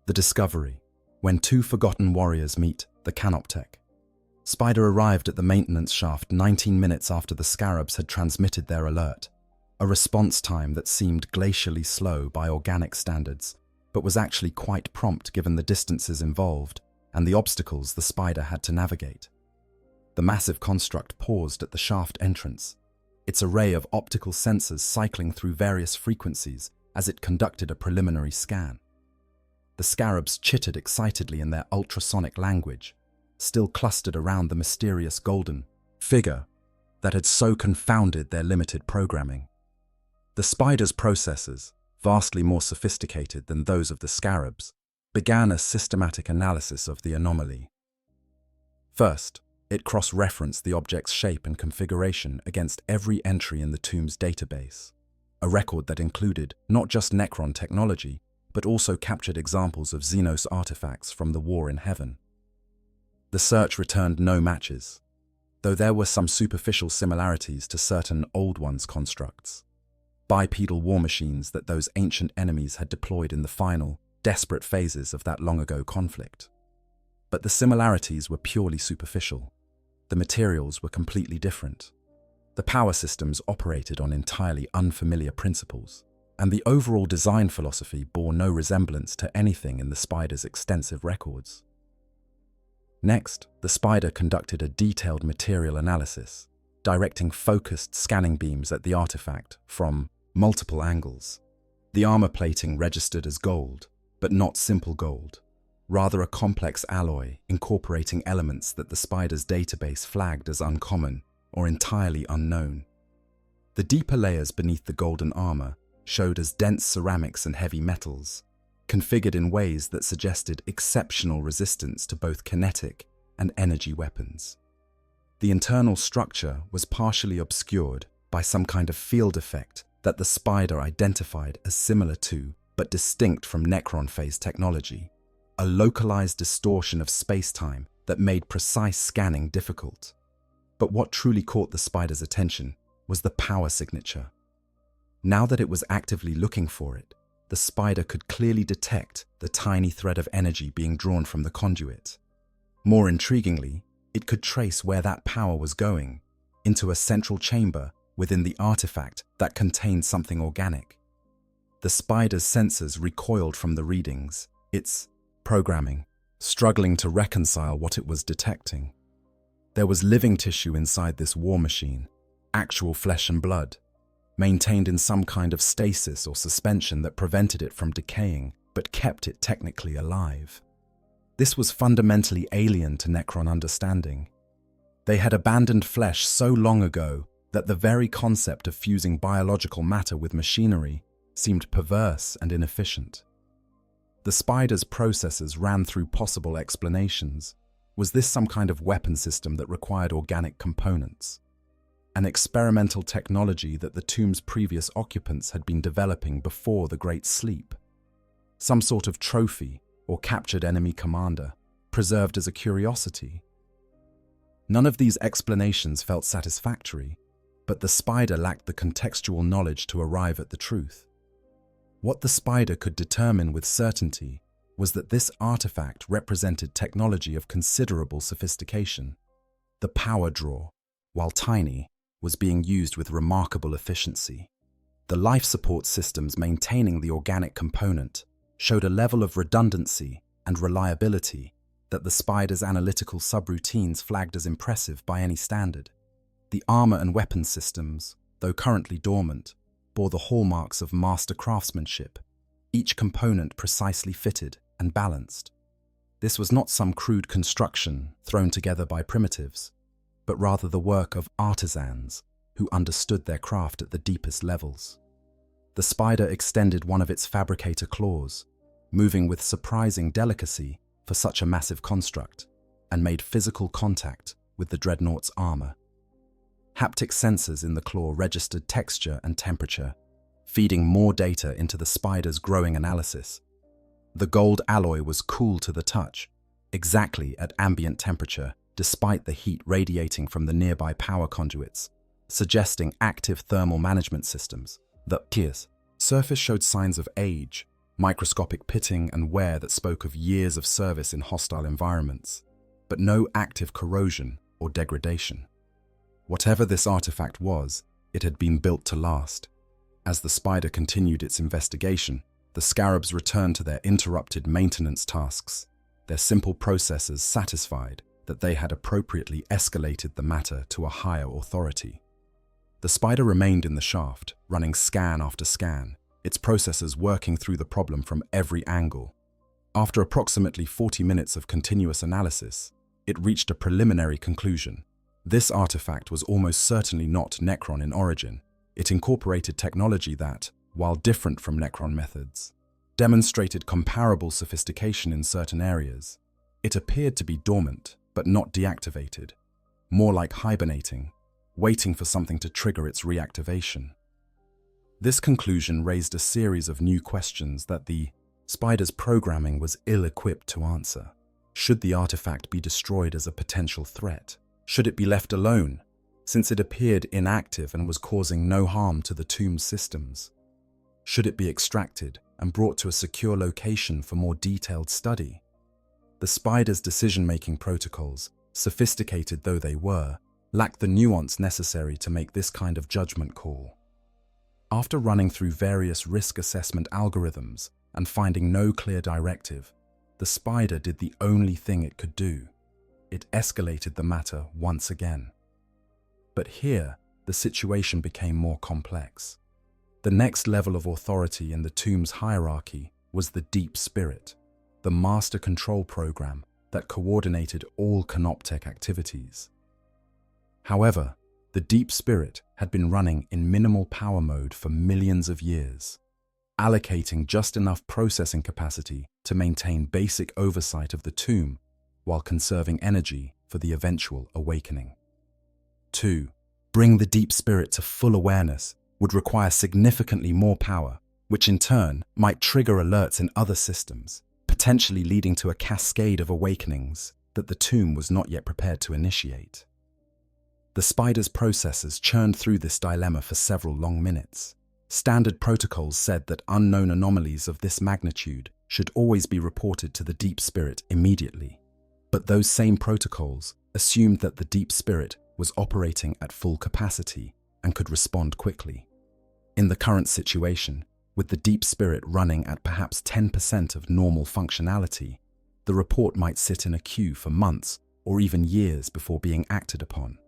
The discovery, when two forgotten warriors meet the canoptek. Spider arrived at the maintenance shaft 19 minutes after the scarabs had transmitted their alert, a response time that seemed glacially slow by organic standards, but was actually quite prompt given the distances involved and the obstacles the spider had to navigate. The massive construct paused at the shaft entrance, its array of optical sensors cycling through various frequencies as it conducted a preliminary scan. The scarabs chittered excitedly in their ultrasonic language, still clustered around the mysterious golden figure that had so confounded their limited programming. The spider's processors, vastly more sophisticated than those of the scarabs, began a systematic analysis of the anomaly. First, it cross-referenced the object's shape and configuration against every entry in the tomb's database, a record that included not just Necron technology, but also captured examples of Xenos artifacts from the War in Heaven. The search returned no matches, though there were some superficial similarities to certain Old Ones constructs, bipedal war machines that those ancient enemies had deployed in the final, desperate phases of that long-ago conflict. But the similarities were purely superficial. The materials were completely different. The power systems operated on entirely unfamiliar principles, and the overall design philosophy bore no resemblance to anything in the spider's extensive records. Next, the spider conducted a detailed material analysis, directing focused scanning beams at the artifact from multiple angles. The armor plating registered as gold, but not simple gold, rather a complex alloy incorporating elements that the spider's database flagged as uncommon or entirely unknown. The deeper layers beneath the golden armor showed as dense ceramics and heavy metals, configured in ways that suggested exceptional resistance to both kinetic and energy weapons. The internal structure was partially obscured by some kind of field effect that the Spider identified as similar to, but distinct from Necron phase technology, a localized distortion of space-time that made precise scanning difficult. But what truly caught the Spider's attention was the power signature. Now that it was actively looking for it, the Spider could clearly detect the tiny thread of energy being drawn from the conduit. More intriguingly, it could trace where that power was going, into a central chamber within the artifact that contained something organic. The Spider's sensors recoiled from the readings, its programming, struggling to reconcile what it was detecting. There was living tissue inside this war machine, actual flesh and blood, maintained in some kind of stasis or suspension that prevented it from decaying but kept it technically alive. This was fundamentally alien to Necron understanding. They had abandoned flesh so long ago that the very concept of fusing biological matter with machinery seemed perverse and inefficient. The Spider's processes ran through possible explanations. Was this some kind of weapon system that required organic components? An experimental technology that the tomb's previous occupants had been developing before the Great Sleep? Some sort of trophy or captured enemy commander, preserved as a curiosity? None of these explanations felt satisfactory, but the Spider lacked the contextual knowledge to arrive at the truth. What the Spider could determine with certainty was that this artifact represented technology of considerable sophistication. The power draw, while tiny, was being used with remarkable efficiency. The life support systems maintaining the organic component showed a level of redundancy and reliability that the Spider's analytical subroutines flagged as impressive by any standard. The armor and weapons systems, though currently dormant, bore the hallmarks of master craftsmanship, each component precisely fitted and balanced. This was not some crude construction thrown together by primitives, but rather the work of artisans who understood their craft at the deepest levels. The Spider extended one of its fabricator claws, moving with surprising delicacy for such a massive construct, and made physical contact with the Dreadnought's armor. Haptic sensors in the claw registered texture and temperature, feeding more data into the Spider's growing analysis. The gold alloy was cool to the touch, exactly at ambient temperature, despite the heat radiating from the nearby power conduits, suggesting active thermal management systems. The surface showed signs of age, microscopic pitting and wear that spoke of years of service in hostile environments, but no active corrosion or degradation. Whatever this artifact was, it had been built to last. As the Spider continued its investigation, the Scarabs returned to their interrupted maintenance tasks, their simple processes satisfied that they had appropriately escalated the matter to a higher authority. The Spider remained in the shaft, running scan after scan, its processors working through the problem from every angle. After approximately 40 minutes of continuous analysis, it reached a preliminary conclusion. This artifact was almost certainly not Necron in origin. It incorporated technology that, while different from Necron methods, demonstrated comparable sophistication in certain areas. It appeared to be dormant, but not deactivated, more like hibernating, waiting for something to trigger its reactivation. This conclusion raised a series of new questions that the Spider's programming was ill-equipped to answer. Should the artifact be destroyed as a potential threat? Should it be left alone, since it appeared inactive and was causing no harm to the tomb's systems? Should it be extracted and brought to a secure location for more detailed study? The Spider's decision-making protocols, sophisticated though they were, lacked the nuance necessary to make this kind of judgment call. After running through various risk assessment algorithms and finding no clear directive, the Spider did the only thing it could do. It escalated the matter once again. But here, the situation became more complex. The next level of authority in the tomb's hierarchy was the Deep Spirit, the master control program that coordinated all canoptech activities. However, The Deep Spirit had been running in minimal power mode for millions of years, allocating just enough processing capacity to maintain basic oversight of the tomb while conserving energy for the eventual awakening. 2. Bring the Deep Spirit to full awareness would require significantly more power, which in turn might trigger alerts in other systems, potentially leading to a cascade of awakenings that the tomb was not yet prepared to initiate. The spider's processors churned through this dilemma for several long minutes. Standard protocols said that unknown anomalies of this magnitude should always be reported to the Deep Spirit immediately. But those same protocols assumed that the Deep Spirit was operating at full capacity and could respond quickly. In the current situation, with the Deep Spirit running at perhaps 10% of normal functionality, the report might sit in a queue for months or even years before being acted upon.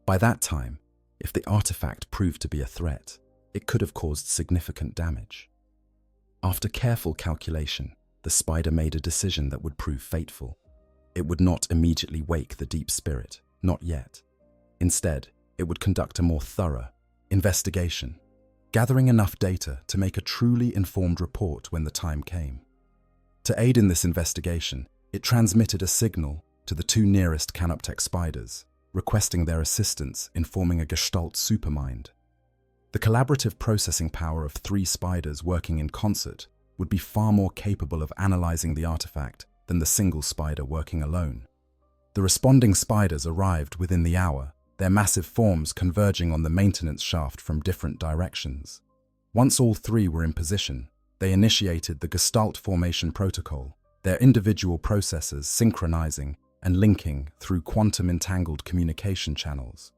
By that time, if the artifact proved to be a threat, it could have caused significant damage. After careful calculation, the spider made a decision that would prove fateful. It would not immediately wake the Deep Spirit, not yet. Instead, it would conduct a more thorough investigation, gathering enough data to make a truly informed report when the time came. To aid in this investigation, it transmitted a signal to the two nearest Canoptech spiders, requesting their assistance in forming a Gestalt supermind. The collaborative processing power of 3 spiders working in concert would be far more capable of analyzing the artifact than the single spider working alone. The responding spiders arrived within the hour, their massive forms converging on the maintenance shaft from different directions. Once all 3 were in position, they initiated the Gestalt formation protocol, their individual processors synchronizing and linking through quantum-entangled communication channels.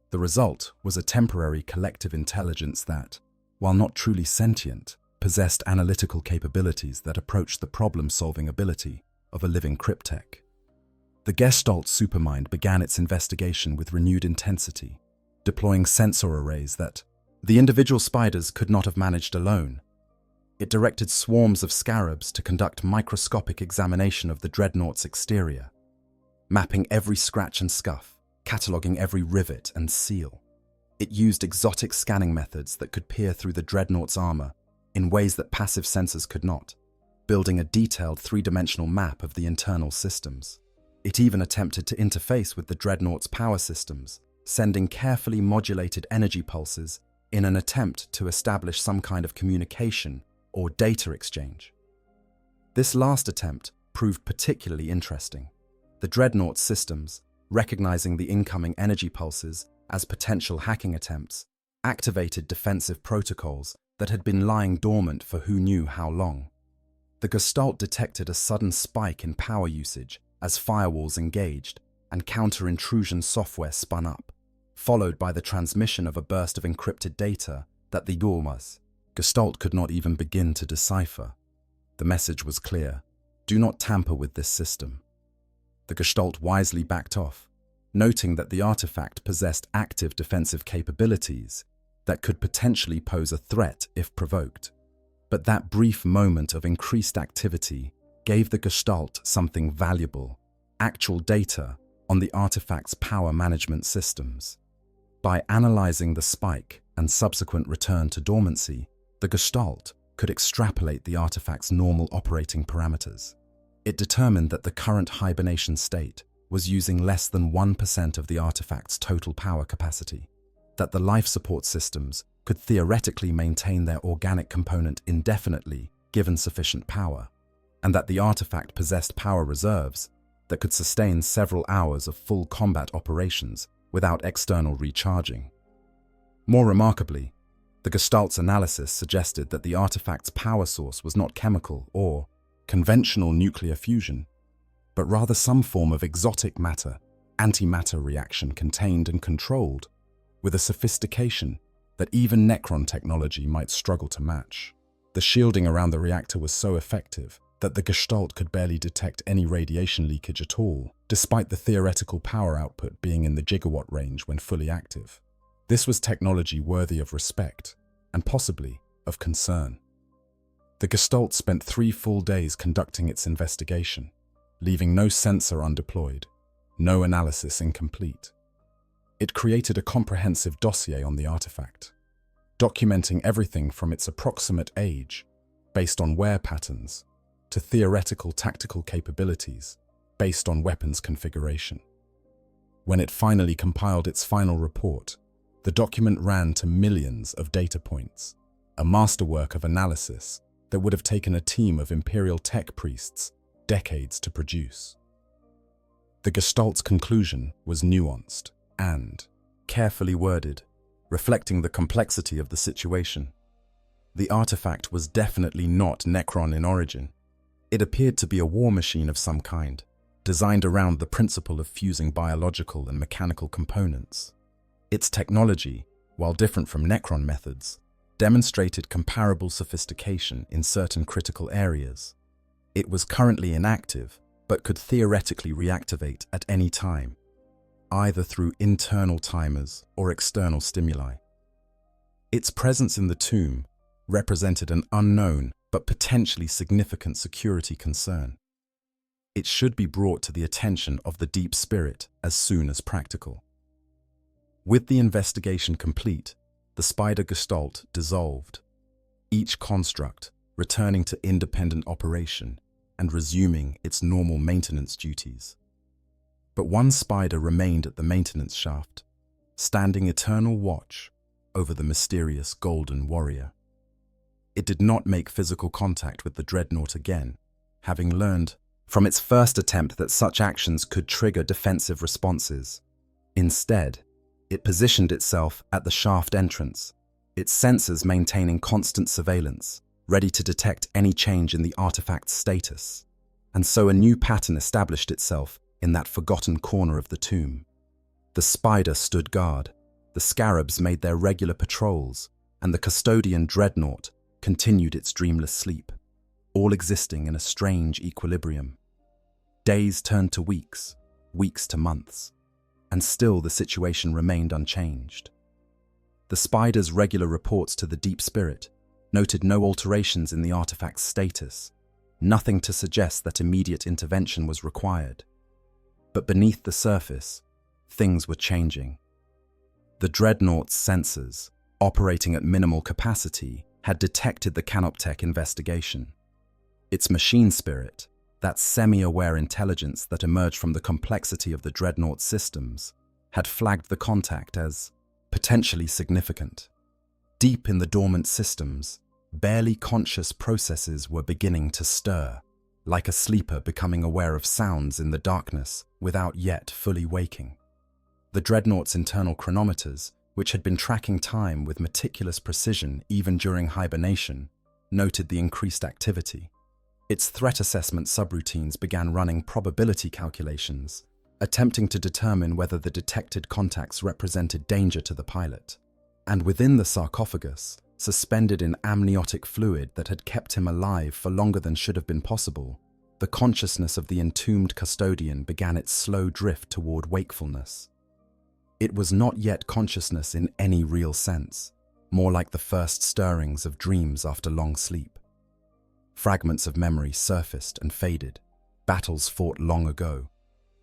The result was a temporary collective intelligence that, while not truly sentient, possessed analytical capabilities that approached the problem-solving ability of a living cryptech. The Gestalt supermind began its investigation with renewed intensity, deploying sensor arrays that the individual spiders could not have managed alone. It directed swarms of scarabs to conduct microscopic examination of the Dreadnought's exterior, mapping every scratch and scuff, cataloguing every rivet and seal. It used exotic scanning methods that could peer through the Dreadnought's armor in ways that passive sensors could not, building a detailed 3-dimensional map of the internal systems. It even attempted to interface with the Dreadnought's power systems, sending carefully modulated energy pulses in an attempt to establish some kind of communication or data exchange. This last attempt proved particularly interesting. The Dreadnought's systems, recognizing the incoming energy pulses as potential hacking attempts, activated defensive protocols that had been lying dormant for who knew how long. The Gestalt detected a sudden spike in power usage as firewalls engaged and counter-intrusion software spun up, followed by the transmission of a burst of encrypted data that the Gestalt could not even begin to decipher. The message was clear: do not tamper with this system. The Gestalt wisely backed off, noting that the artifact possessed active defensive capabilities that could potentially pose a threat if provoked. But that brief moment of increased activity gave the Gestalt something valuable: actual data on the artifact's power management systems. By analyzing the spike and subsequent return to dormancy, the Gestalt could extrapolate the artifact's normal operating parameters. It determined that the current hibernation state was using less than 1% of the artifact's total power capacity, that the life support systems could theoretically maintain their organic component indefinitely given sufficient power, and that the artifact possessed power reserves that could sustain several hours of full combat operations without external recharging. More remarkably, the Gestalt's analysis suggested that the artifact's power source was not chemical or conventional nuclear fusion, but rather some form of exotic matter, antimatter reaction contained and controlled, with a sophistication that even Necron technology might struggle to match. The shielding around the reactor was so effective that the Gestalt could barely detect any radiation leakage at all, despite the theoretical power output being in the gigawatt range when fully active. This was technology worthy of respect, and possibly of concern. The Gestalt spent 3 full days conducting its investigation, leaving no sensor undeployed, no analysis incomplete. It created a comprehensive dossier on the artifact, documenting everything from its approximate age, based on wear patterns, to theoretical tactical capabilities, based on weapons configuration. When it finally compiled its final report, the document ran to millions of data points, a masterwork of analysis that would have taken a team of Imperial tech priests decades to produce. The Gestalt's conclusion was nuanced and carefully worded, reflecting the complexity of the situation. The artifact was definitely not Necron in origin. It appeared to be a war machine of some kind, designed around the principle of fusing biological and mechanical components. Its technology, while different from Necron methods, demonstrated comparable sophistication in certain critical areas. It was currently inactive, but could theoretically reactivate at any time, either through internal timers or external stimuli. Its presence in the tomb represented an unknown but potentially significant security concern. It should be brought to the attention of the Deep Spirit as soon as practical. With the investigation complete, the Spider Gestalt dissolved, each construct returning to independent operation and resuming its normal maintenance duties. But one spider remained at the maintenance shaft, standing eternal watch over the mysterious Golden Warrior. It did not make physical contact with the Dreadnought again, having learned from its first attempt that such actions could trigger defensive responses. Instead, it positioned itself at the shaft entrance, its sensors maintaining constant surveillance, ready to detect any change in the artifact's status. And so a new pattern established itself in that forgotten corner of the tomb. The spider stood guard, the scarabs made their regular patrols, and the Custodian Dreadnought continued its dreamless sleep, all existing in a strange equilibrium. Days turned to weeks, weeks to months, and still the situation remained unchanged. The spider's regular reports to the Deep Spirit noted no alterations in the artifact's status, nothing to suggest that immediate intervention was required. But beneath the surface, things were changing. The Dreadnought's sensors, operating at minimal capacity, had detected the Canoptech investigation. Its machine spirit, that semi-aware intelligence that emerged from the complexity of the Dreadnought's systems, had flagged the contact as potentially significant. Deep in the dormant systems, barely conscious processes were beginning to stir, like a sleeper becoming aware of sounds in the darkness without yet fully waking. The Dreadnought's internal chronometers, which had been tracking time with meticulous precision even during hibernation, noted the increased activity. Its threat assessment subroutines began running probability calculations, attempting to determine whether the detected contacts represented danger to the pilot. And within the sarcophagus, suspended in amniotic fluid that had kept him alive for longer than should have been possible, the consciousness of the entombed Custodian began its slow drift toward wakefulness. It was not yet consciousness in any real sense, more like the first stirrings of dreams after long sleep. Fragments of memory surfaced and faded, battles fought long ago,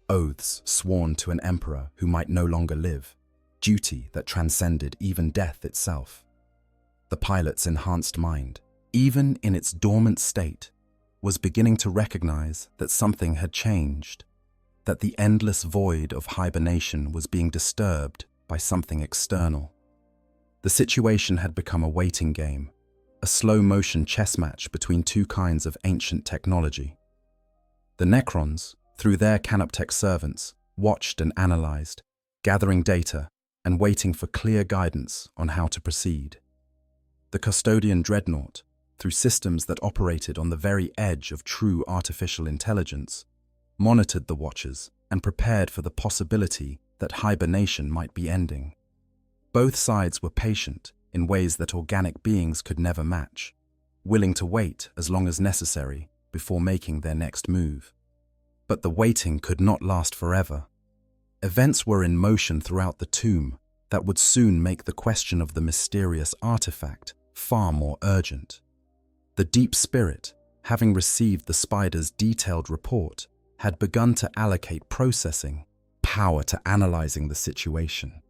oaths sworn to an emperor who might no longer live, duty that transcended even death itself. The pilot's enhanced mind, even in its dormant state, was beginning to recognize that something had changed, that the endless void of hibernation was being disturbed by something external. The situation had become a waiting game, a slow-motion chess match between two kinds of ancient technology. The Necrons, through their Canoptech servants, watched and analyzed, gathering data and waiting for clear guidance on how to proceed. The Custodian Dreadnought, through systems that operated on the very edge of true artificial intelligence, monitored the Watchers and prepared for the possibility that hibernation might be ending. Both sides were patient in ways that organic beings could never match, willing to wait as long as necessary before making their next move. But the waiting could not last forever. Events were in motion throughout the tomb that would soon make the question of the mysterious artifact far more urgent. The Deep Spirit, having received the spider's detailed report, had begun to allocate processing power to analyzing the situation.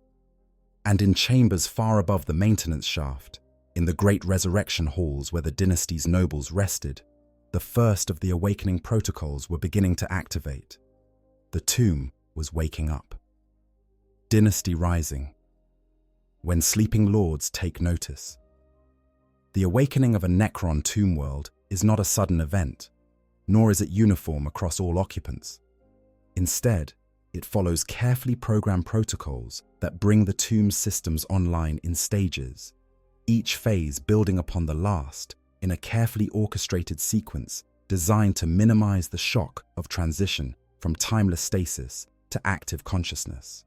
And in chambers far above the maintenance shaft, in the great resurrection halls where the dynasty's nobles rested, the first of the awakening protocols were beginning to activate. The tomb was waking up. Dynasty rising. When sleeping lords take notice. The awakening of a Necron tomb world is not a sudden event, nor is it uniform across all occupants. Instead, it follows carefully programmed protocols that bring the tomb's systems online in stages, each phase building upon the last in a carefully orchestrated sequence designed to minimize the shock of transition from timeless stasis to active consciousness.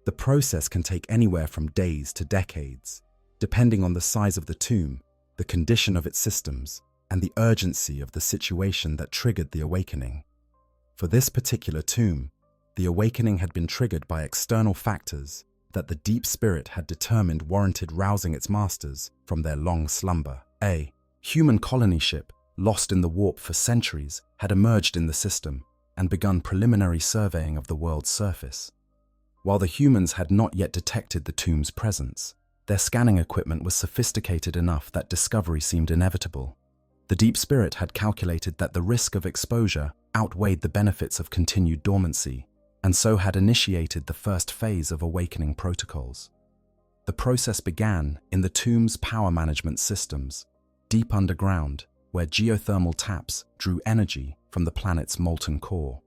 The process can take anywhere from days to decades, depending on the size of the tomb, the condition of its systems, and the urgency of the situation that triggered the awakening. For this particular tomb, the awakening had been triggered by external factors that the deep spirit had determined warranted rousing its masters from their long slumber. A human colony ship, lost in the warp for centuries, had emerged in the system and begun preliminary surveying of the world's surface. While the humans had not yet detected the tomb's presence, their scanning equipment was sophisticated enough that discovery seemed inevitable. The deep spirit had calculated that the risk of exposure outweighed the benefits of continued dormancy, and so had initiated the first phase of awakening protocols. The process began in the tomb's power management systems, deep underground, where geothermal taps drew energy from the planet's molten core.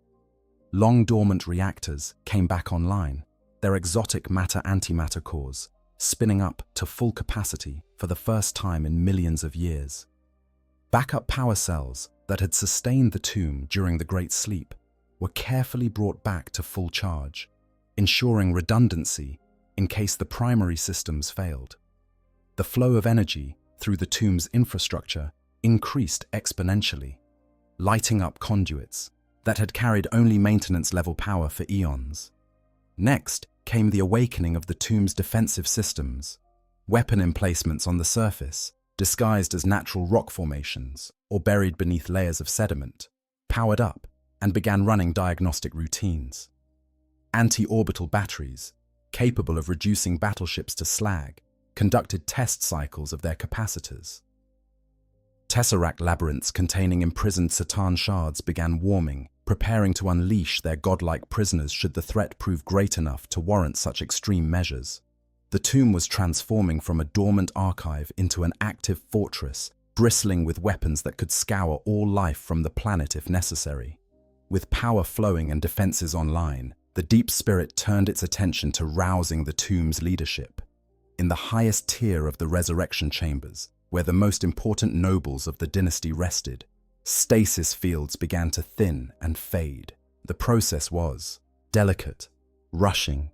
Long-dormant reactors came back online, their exotic matter-antimatter cores spinning up to full capacity for the first time in millions of years. Backup power cells that had sustained the tomb during the Great Sleep were carefully brought back to full charge, ensuring redundancy in case the primary systems failed. The flow of energy through the tomb's infrastructure increased exponentially, lighting up conduits that had carried only maintenance-level power for eons. Next came the awakening of the tomb's defensive systems, weapon emplacements on the surface, disguised as natural rock formations or buried beneath layers of sediment, powered up and began running diagnostic routines. Anti-orbital batteries, capable of reducing battleships to slag, conducted test cycles of their capacitors. Tesseract labyrinths containing imprisoned Satan shards began warming, preparing to unleash their godlike prisoners should the threat prove great enough to warrant such extreme measures. The tomb was transforming from a dormant archive into an active fortress, bristling with weapons that could scour all life from the planet if necessary. With power flowing and defenses online, the deep spirit turned its attention to rousing the tomb's leadership. In the highest tier of the resurrection chambers, where the most important nobles of the dynasty rested, stasis fields began to thin and fade. The process was delicate, rushing.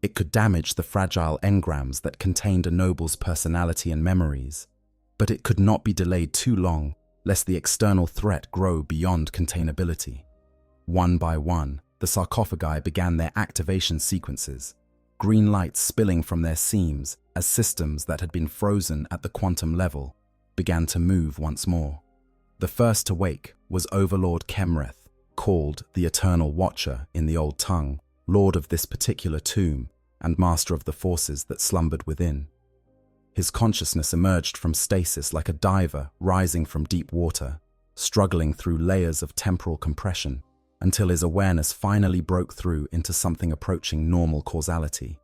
It could damage the fragile engrams that contained a noble's personality and memories, but it could not be delayed too long, lest the external threat grow beyond containability. One by one, the sarcophagi began their activation sequences, green lights spilling from their seams as systems that had been frozen at the quantum level began to move once more. The first to wake was Overlord Kemreth, called the Eternal Watcher in the Old Tongue, lord of this particular tomb and master of the forces that slumbered within. His consciousness emerged from stasis like a diver rising from deep water, struggling through layers of temporal compression until his awareness finally broke through into something approaching normal causality.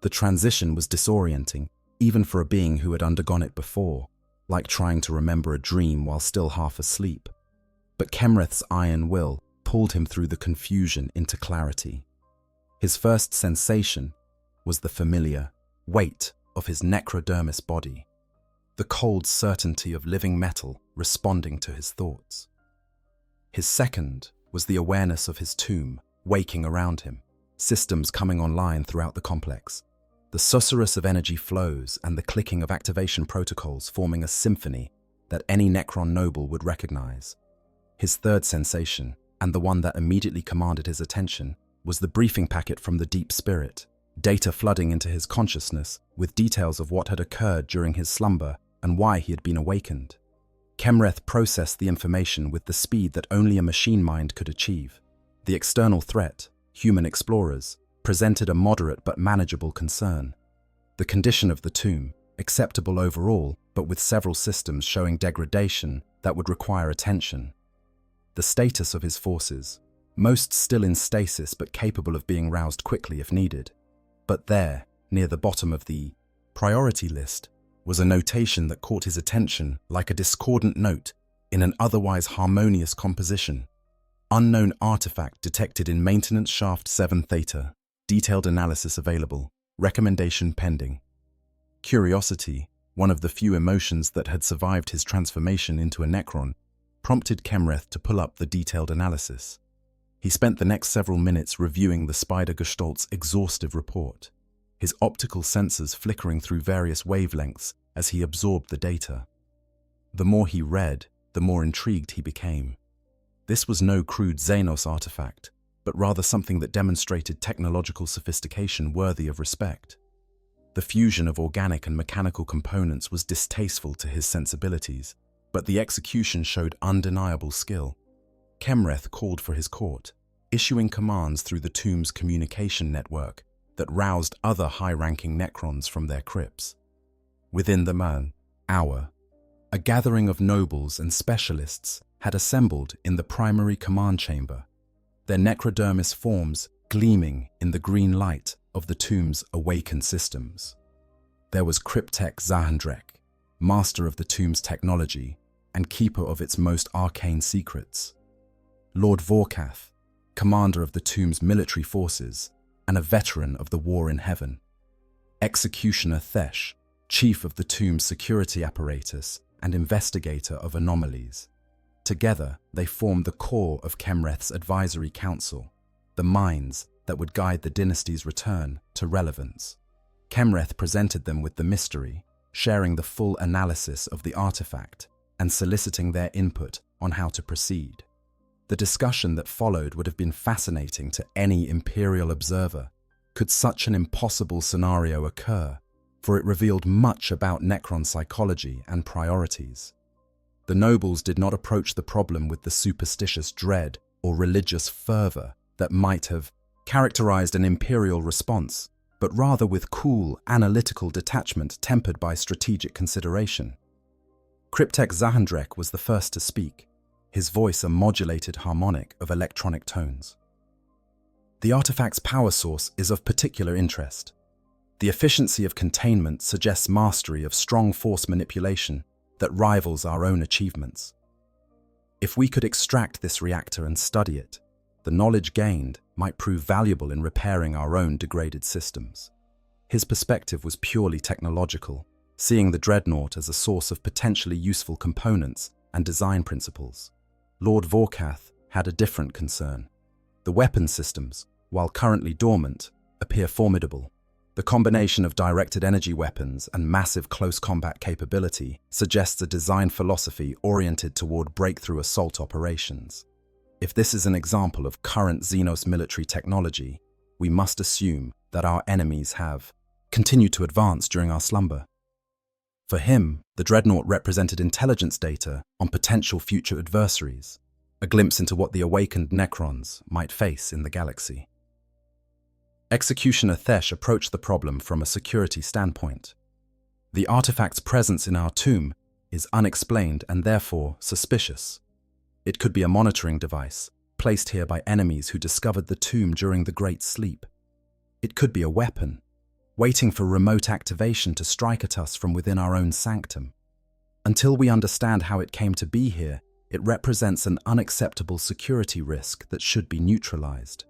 The transition was disorienting, even for a being who had undergone it before, like trying to remember a dream while still half asleep. But Kemreth's iron will pulled him through the confusion into clarity. His first sensation was the familiar weight of his necrodermis body, the cold certainty of living metal responding to his thoughts. His second was the awareness of his tomb waking around him, systems coming online throughout the complex, the susurrus of energy flows and the clicking of activation protocols forming a symphony that any Necron noble would recognize. His third sensation, and the one that immediately commanded his attention, was the briefing packet from the deep spirit, data flooding into his consciousness with details of what had occurred during his slumber and why he had been awakened. Kemreth processed the information with the speed that only a machine mind could achieve. The external threat, human explorers, presented a moderate but manageable concern. The condition of the tomb, acceptable overall, but with several systems showing degradation that would require attention. The status of his forces, most still in stasis but capable of being roused quickly if needed. But there, near the bottom of the priority list, was a notation that caught his attention like a discordant note in an otherwise harmonious composition. Unknown artifact detected in maintenance shaft 7 Theta. Detailed analysis available. Recommendation pending. Curiosity, one of the few emotions that had survived his transformation into a Necron, prompted Kemreth to pull up the detailed analysis. He spent the next several minutes reviewing the Spider Gestalt's exhaustive report, his optical sensors flickering through various wavelengths as he absorbed the data. The more he read, the more intrigued he became. This was no crude Xenos artifact, but rather something that demonstrated technological sophistication worthy of respect. The fusion of organic and mechanical components was distasteful to his sensibilities, but the execution showed undeniable skill. Kemreth called for his court, issuing commands through the tomb's communication network that roused other high-ranking Necrons from their crypts. Within the hour, a gathering of nobles and specialists had assembled in the primary command chamber, their necrodermis forms gleaming in the green light of the tomb's awakened systems. There was Cryptek Zahandrek, master of the tomb's technology and keeper of its most arcane secrets; Lord Vorkath, commander of the tomb's military forces and a veteran of the war in heaven; Executioner Thesh, chief of the tomb's security apparatus and investigator of anomalies. Together, they formed the core of Kemreth's advisory council, the minds that would guide the dynasty's return to relevance. Kemreth presented them with the mystery, sharing the full analysis of the artifact and soliciting their input on how to proceed. The discussion that followed would have been fascinating to any Imperial observer. Could such an impossible scenario occur? For it revealed much about Necron psychology and priorities. The nobles did not approach the problem with the superstitious dread or religious fervor that might have characterized an Imperial response, but rather with cool, analytical detachment tempered by strategic consideration. Cryptek Zahandrek was the first to speak, his voice a modulated harmonic of electronic tones. The artifact's power source is of particular interest. The efficiency of containment suggests mastery of strong force manipulation that rivals our own achievements. If we could extract this reactor and study it, the knowledge gained might prove valuable in repairing our own degraded systems. His perspective was purely technological, seeing the Dreadnought as a source of potentially useful components and design principles. Lord Vorkath had a different concern. The weapon systems, while currently dormant, appear formidable. The combination of directed energy weapons and massive close combat capability suggests a design philosophy oriented toward breakthrough assault operations. If this is an example of current Xenos military technology, we must assume that our enemies have continued to advance during our slumber. For him, the Dreadnought represented intelligence data on potential future adversaries, a glimpse into what the awakened Necrons might face in the galaxy. Executioner Thesh approached the problem from a security standpoint. The artifact's presence in our tomb is unexplained and therefore suspicious. It could be a monitoring device, placed here by enemies who discovered the tomb during the Great Sleep. It could be a weapon, waiting for remote activation to strike at us from within our own sanctum. Until we understand how it came to be here, it represents an unacceptable security risk that should be neutralized.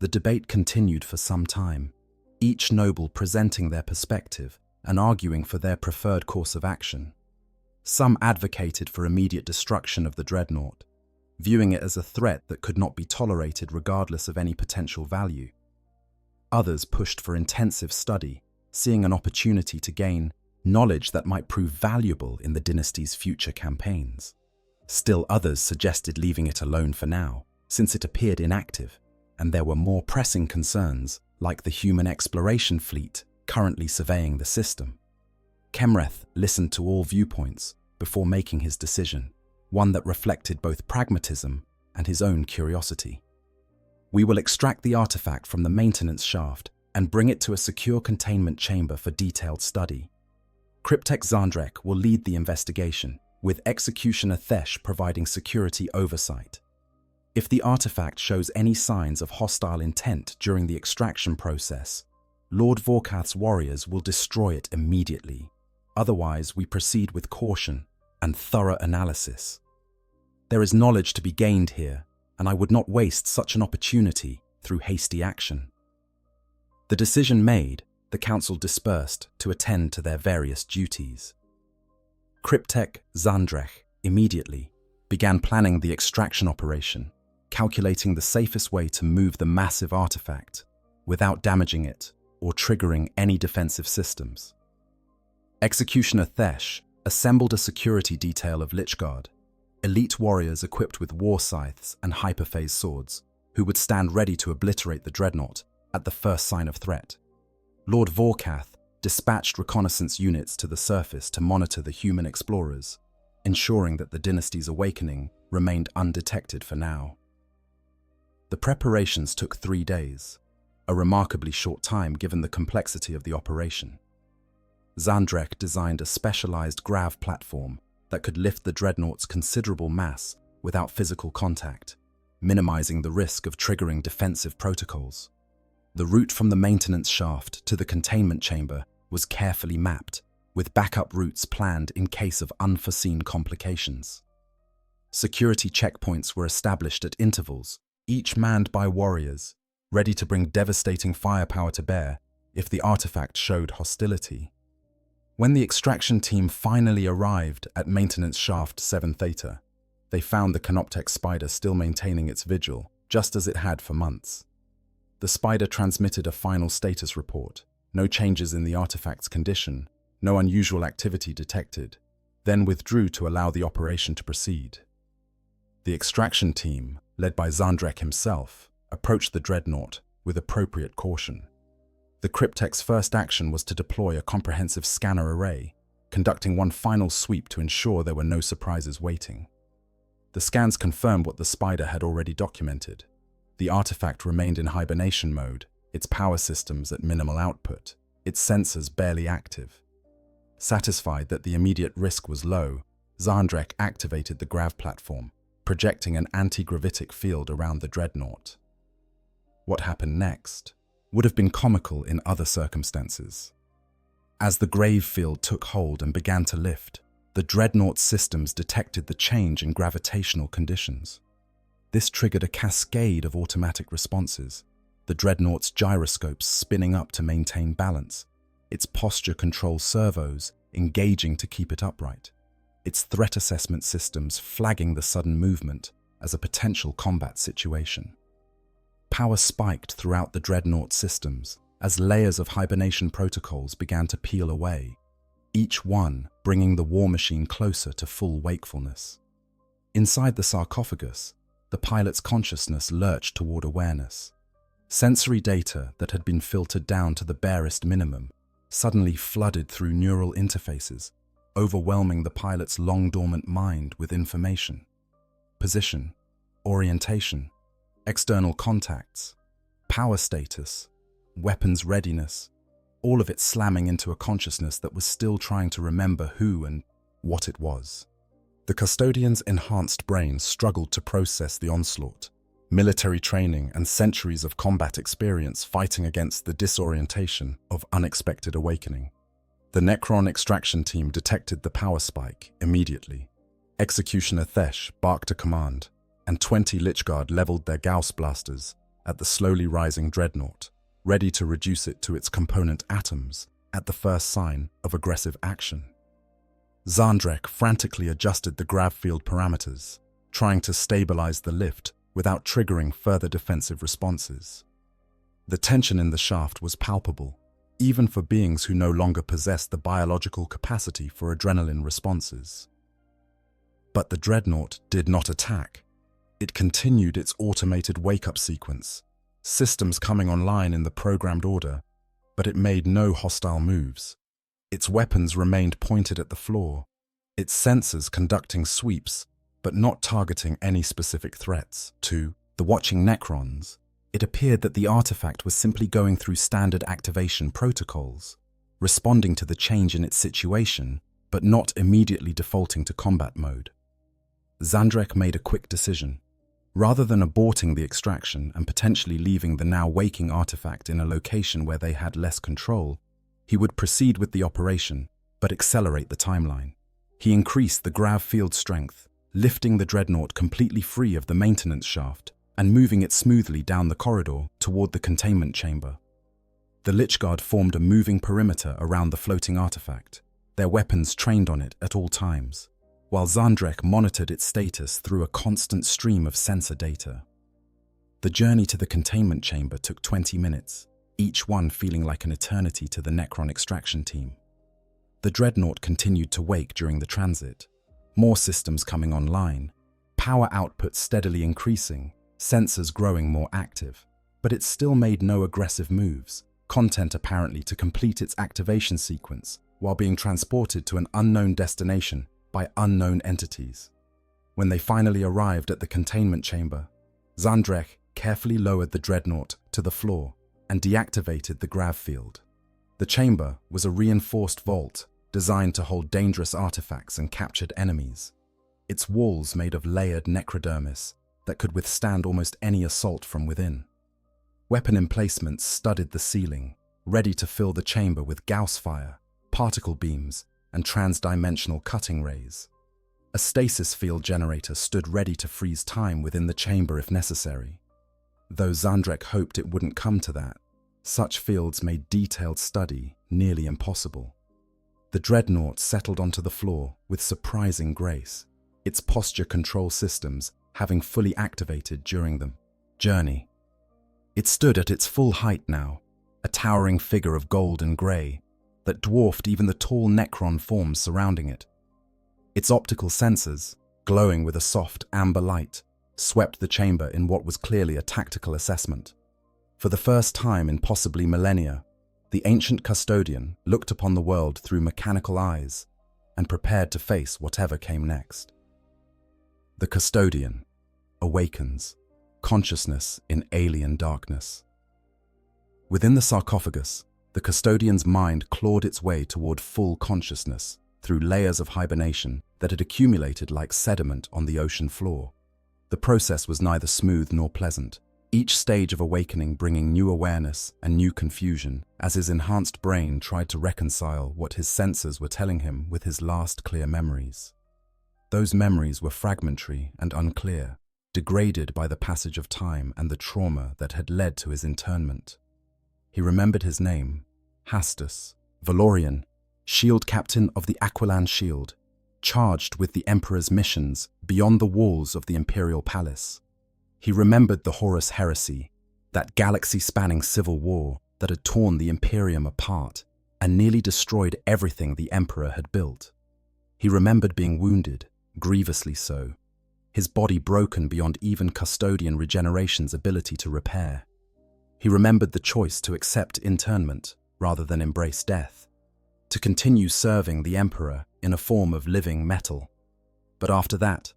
The debate continued for some time, each noble presenting their perspective and arguing for their preferred course of action. Some advocated for immediate destruction of the Dreadnought, viewing it as a threat that could not be tolerated regardless of any potential value. Others pushed for intensive study, seeing an opportunity to gain knowledge that might prove valuable in the dynasty's future campaigns. Still others suggested leaving it alone for now, since it appeared inactive, and there were more pressing concerns, like the human exploration fleet currently surveying the system. Kemreth listened to all viewpoints before making his decision, one that reflected both pragmatism and his own curiosity. We will extract the artifact from the maintenance shaft and bring it to a secure containment chamber for detailed study. Cryptek Zandrek will lead the investigation, with Executioner Thesh providing security oversight. If the artifact shows any signs of hostile intent during the extraction process, Lord Vorkath's warriors will destroy it immediately. Otherwise, we proceed with caution and thorough analysis. There is knowledge to be gained here, and I would not waste such an opportunity through hasty action. The decision made, the council dispersed to attend to their various duties. Cryptek Zandrek immediately began planning the extraction operation, calculating the safest way to move the massive artifact without damaging it or triggering any defensive systems. Executioner Thesh assembled a security detail of Lichguard, elite warriors equipped with war scythes and hyperphase swords, who would stand ready to obliterate the Dreadnought at the first sign of threat. Lord Vorkath dispatched reconnaissance units to the surface to monitor the human explorers, ensuring that the dynasty's awakening remained undetected for now. The preparations took 3 days, a remarkably short time given the complexity of the operation. Zandrek designed a specialized grav platform that could lift the Dreadnought's considerable mass without physical contact, minimizing the risk of triggering defensive protocols. The route from the maintenance shaft to the containment chamber was carefully mapped, with backup routes planned in case of unforeseen complications. Security checkpoints were established at intervals, each manned by warriors, ready to bring devastating firepower to bear if the artifact showed hostility. When the extraction team finally arrived at Maintenance Shaft 7 Theta, they found the Canoptek Spider still maintaining its vigil, just as it had for months. The Spider transmitted a final status report, no changes in the artifact's condition, no unusual activity detected, then withdrew to allow the operation to proceed. The extraction team, led by Zandrek himself, approached the Dreadnought with appropriate caution. The Cryptek's first action was to deploy a comprehensive scanner array, conducting one final sweep to ensure there were no surprises waiting. The scans confirmed what the Spider had already documented. The artifact remained in hibernation mode, its power systems at minimal output, its sensors barely active. Satisfied that the immediate risk was low, Zandrek activated the grav platform, projecting an anti-gravitic field around the Dreadnought. What happened next would have been comical in other circumstances. As the grave field took hold and began to lift, the Dreadnought's systems detected the change in gravitational conditions. This triggered a cascade of automatic responses, the Dreadnought's gyroscopes spinning up to maintain balance, its posture control servos engaging to keep it upright, its threat assessment systems flagging the sudden movement as a potential combat situation. Power spiked throughout the Dreadnought systems as layers of hibernation protocols began to peel away, each one bringing the war machine closer to full wakefulness. Inside the sarcophagus, the pilot's consciousness lurched toward awareness. Sensory data that had been filtered down to the barest minimum suddenly flooded through neural interfaces, overwhelming the pilot's long-dormant mind with information. Position, orientation, external contacts, power status, weapons readiness, all of it slamming into a consciousness that was still trying to remember who and what it was. The Custodian's enhanced brain struggled to process the onslaught, military training and centuries of combat experience fighting against the disorientation of unexpected awakening. The Necron extraction team detected the power spike immediately. Executioner Thesh barked a command, and 20 Lichguard leveled their Gauss blasters at the slowly rising Dreadnought, ready to reduce it to its component atoms at the first sign of aggressive action. Zandrek frantically adjusted the grav field parameters, trying to stabilize the lift without triggering further defensive responses. The tension in the shaft was palpable, even for beings who no longer possessed the biological capacity for adrenaline responses. But the Dreadnought did not attack. It continued its automated wake-up sequence, systems coming online in the programmed order, but it made no hostile moves. Its weapons remained pointed at the floor, its sensors conducting sweeps, but not targeting any specific threats. To the watching Necrons, It appeared that the artifact was simply going through standard activation protocols, responding to the change in its situation, but not immediately defaulting to combat mode. Zandrek made a quick decision. Rather than aborting the extraction and potentially leaving the now waking artifact in a location where they had less control, he would proceed with the operation, but accelerate the timeline. He increased the grav field strength, lifting the Dreadnought completely free of the maintenance shaft and moving it smoothly down the corridor toward the containment chamber. The Lich-Guard formed a moving perimeter around the floating artifact, their weapons trained on it at all times, while Zandrek monitored its status through a constant stream of sensor data. The journey to the containment chamber took 20 minutes, each one feeling like an eternity to the Necron extraction team. The Dreadnought continued to wake during the transit, more systems coming online, power output steadily increasing, sensors growing more active, but it still made no aggressive moves, content apparently to complete its activation sequence while being transported to an unknown destination by unknown entities. When they finally arrived at the containment chamber, Zandrek carefully lowered the Dreadnought to the floor and deactivated the grav field. The chamber was a reinforced vault designed to hold dangerous artifacts and captured enemies, its walls made of layered necrodermis that could withstand almost any assault from within. Weapon emplacements studded the ceiling, ready to fill the chamber with Gauss fire, particle beams, and transdimensional cutting rays. A stasis field generator stood ready to freeze time within the chamber if necessary. Though Zandrek hoped it wouldn't come to that, such fields made detailed study nearly impossible. The Dreadnought settled onto the floor with surprising grace, its posture control systems having fully activated during the journey. It stood at its full height now, a towering figure of gold and grey that dwarfed even the tall Necron forms surrounding it. Its optical sensors, glowing with a soft amber light, swept the chamber in what was clearly a tactical assessment. For the first time in possibly millennia, the ancient Custodian looked upon the world through mechanical eyes and prepared to face whatever came next. The Custodian awakens, consciousness in alien darkness. Within the sarcophagus, the Custodian's mind clawed its way toward full consciousness through layers of hibernation that had accumulated like sediment on the ocean floor. The process was neither smooth nor pleasant, each stage of awakening bringing new awareness and new confusion as his enhanced brain tried to reconcile what his senses were telling him with his last clear memories. Those memories were fragmentary and unclear, degraded by the passage of time and the trauma that had led to his internment. He remembered his name, Hastus, Valorian, shield captain of the Aquilan Shield, charged with the Emperor's missions beyond the walls of the Imperial Palace. He remembered the Horus Heresy, that galaxy-spanning civil war that had torn the Imperium apart and nearly destroyed everything the Emperor had built. He remembered being wounded, grievously so, his body broken beyond even Custodian regeneration's ability to repair. He remembered the choice to accept internment rather than embrace death, to continue serving the Emperor in a form of living metal. But after that,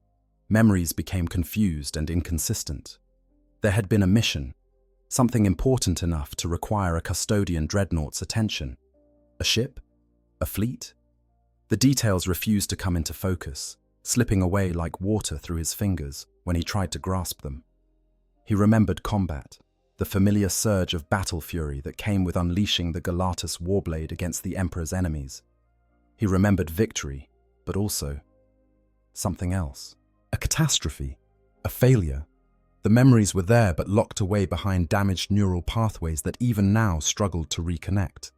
memories became confused and inconsistent. There had been a mission, something important enough to require a Custodian Dreadnought's attention. A ship? A fleet? The details refused to come into focus, slipping away like water through his fingers when he tried to grasp them. He remembered combat, the familiar surge of battle fury that came with unleashing the Galatus Warblade against the Emperor's enemies. He remembered victory, but also something else. A catastrophe, a failure. The memories were there but locked away behind damaged neural pathways that even now struggled to reconnect.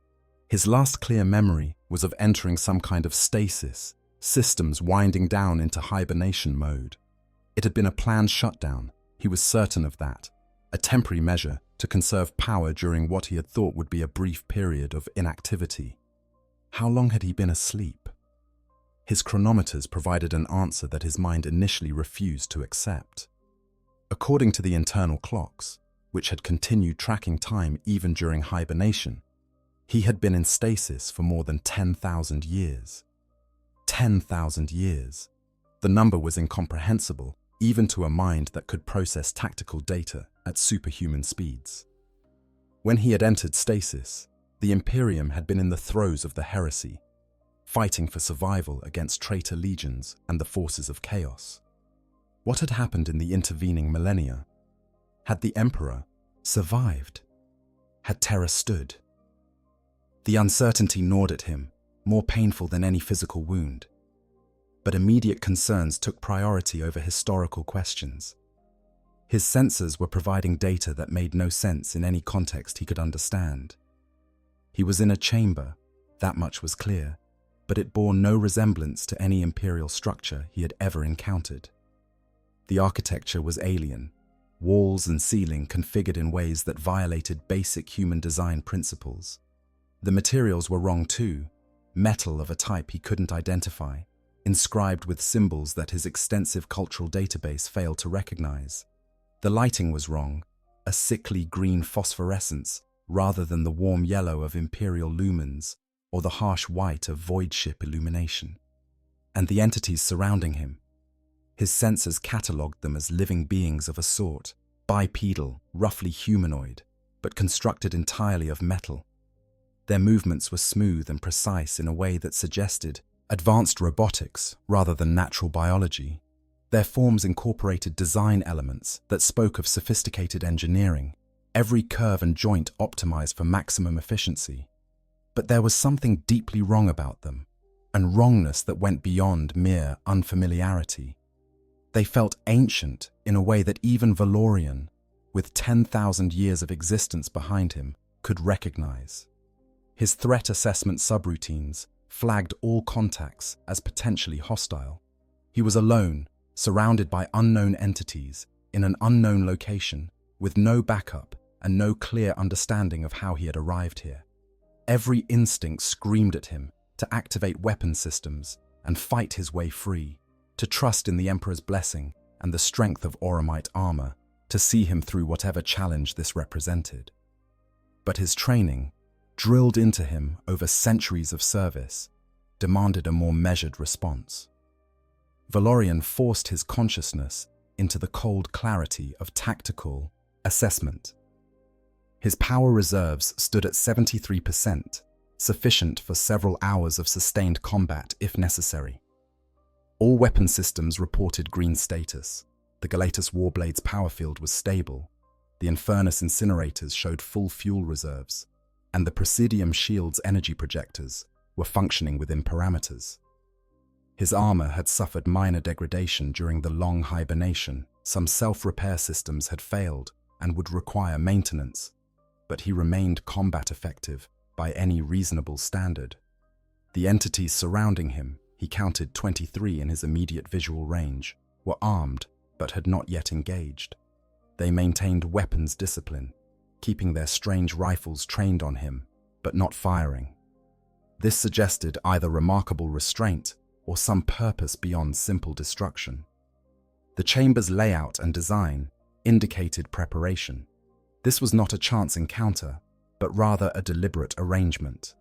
His last clear memory was of entering some kind of stasis, systems winding down into hibernation mode. It had been a planned shutdown, he was certain of that, a temporary measure to conserve power during what he had thought would be a brief period of inactivity. How long had he been asleep? His chronometers provided an answer that his mind initially refused to accept. According to the internal clocks, which had continued tracking time even during hibernation, he had been in stasis for more than 10,000 years. 10,000 years. The number was incomprehensible, even to a mind that could process tactical data at superhuman speeds. When he had entered stasis, the Imperium had been in the throes of the heresy, fighting for survival against traitor legions and the forces of chaos. What had happened in the intervening millennia? Had the Emperor survived? Had terror stood? The uncertainty gnawed at him, more painful than any physical wound. But immediate concerns took priority over historical questions. His sensors were providing data that made no sense in any context he could understand. He was in a chamber, that much was clear, but it bore no resemblance to any imperial structure he had ever encountered. The architecture was alien, walls and ceiling configured in ways that violated basic human design principles. The materials were wrong too, metal of a type he couldn't identify, inscribed with symbols that his extensive cultural database failed to recognize. The lighting was wrong, a sickly green phosphorescence rather than the warm yellow of imperial lumens or the harsh white of void ship illumination. And the entities surrounding him. His sensors catalogued them as living beings of a sort, bipedal, roughly humanoid, but constructed entirely of metal. Their movements were smooth and precise in a way that suggested advanced robotics rather than natural biology. Their forms incorporated design elements that spoke of sophisticated engineering, every curve and joint optimized for maximum efficiency. But there was something deeply wrong about them, and wrongness that went beyond mere unfamiliarity. They felt ancient in a way that even Valorian, with 10,000 years of existence behind him, could recognize. His threat assessment subroutines flagged all contacts as potentially hostile. He was alone, surrounded by unknown entities, in an unknown location, with no backup and no clear understanding of how he had arrived here. Every instinct screamed at him to activate weapon systems and fight his way free, to trust in the Emperor's blessing and the strength of Auramite armor, to see him through whatever challenge this represented. But his training, drilled into him over centuries of service, demanded a more measured response. Valorian forced his consciousness into the cold clarity of tactical assessment. His power reserves stood at 73%, sufficient for several hours of sustained combat if necessary. All weapon systems reported green status. The Galatus Warblade's power field was stable. The Infernus incinerators showed full fuel reserves, and the Presidium shield's energy projectors were functioning within parameters. His armor had suffered minor degradation during the long hibernation. Some self-repair systems had failed and would require maintenance, but he remained combat effective by any reasonable standard. The entities surrounding him, he counted 23 in his immediate visual range, were armed but had not yet engaged. They maintained weapons discipline, keeping their strange rifles trained on him, but not firing. This suggested either remarkable restraint or some purpose beyond simple destruction. The chamber's layout and design indicated preparation. This was not a chance encounter, but rather a deliberate arrangement.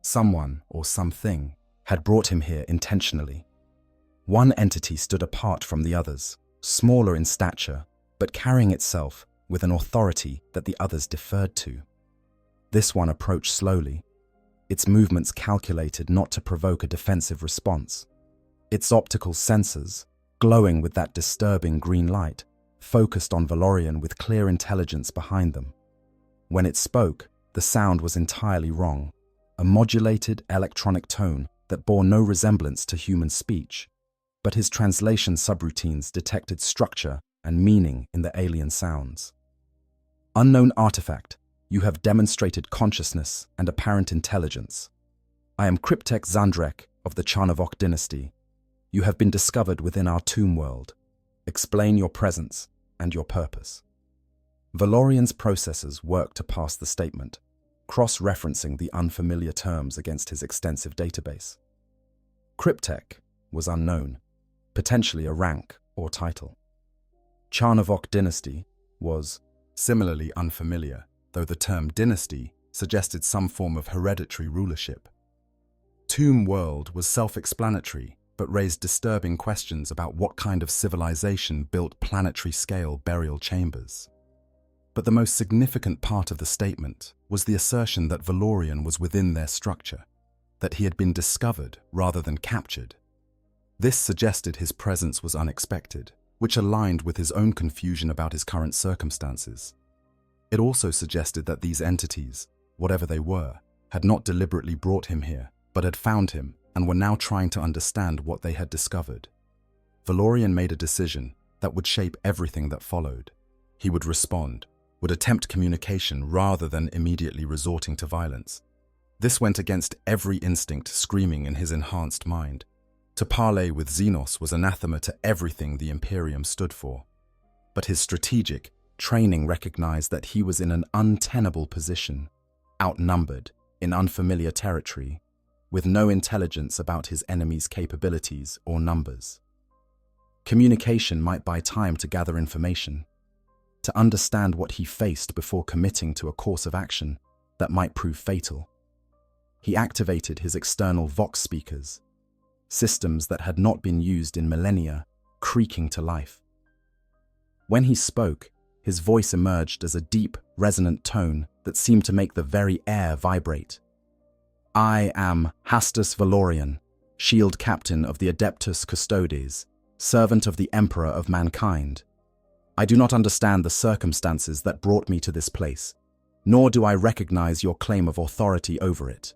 Someone or something had brought him here intentionally. One entity stood apart from the others, smaller in stature, but carrying itself with an authority that the others deferred to. This one approached slowly, its movements calculated not to provoke a defensive response. Its optical sensors, glowing with that disturbing green light, focused on Valorian with clear intelligence behind them. When it spoke, the sound was entirely wrong, a modulated electronic tone that bore no resemblance to human speech, but his translation subroutines detected structure and meaning in the alien sounds. Unknown artifact, you have demonstrated consciousness and apparent intelligence. I am Cryptek Zandrek of the Charnavok dynasty. You have been discovered within our tomb world. Explain your presence and your purpose. Valorian's processors worked to pass the statement, cross-referencing the unfamiliar terms against his extensive database. Cryptek was unknown, potentially a rank or title. Charnavok dynasty was similarly unfamiliar, though the term dynasty suggested some form of hereditary rulership. Tomb world was self-explanatory, but raised disturbing questions about what kind of civilization built planetary-scale burial chambers. But the most significant part of the statement was the assertion that Valorian was within their structure, that he had been discovered rather than captured. This suggested his presence was unexpected, which aligned with his own confusion about his current circumstances. It also suggested that these entities, whatever they were, had not deliberately brought him here, but had found him and were now trying to understand what they had discovered. Valorian made a decision that would shape everything that followed. He would respond, would attempt communication rather than immediately resorting to violence. This went against every instinct screaming in his enhanced mind. To parley with Xenos was anathema to everything the Imperium stood for. But his strategic training recognized that he was in an untenable position, outnumbered, in unfamiliar territory, with no intelligence about his enemy's capabilities or numbers. Communication might buy time to gather information, to understand what he faced before committing to a course of action that might prove fatal. He activated his external Vox speakers, systems that had not been used in millennia, creaking to life. When he spoke, his voice emerged as a deep, resonant tone that seemed to make the very air vibrate. I am Hastus Valorian, shield captain of the Adeptus Custodes, servant of the Emperor of mankind. I do not understand the circumstances that brought me to this place, nor do I recognize your claim of authority over it.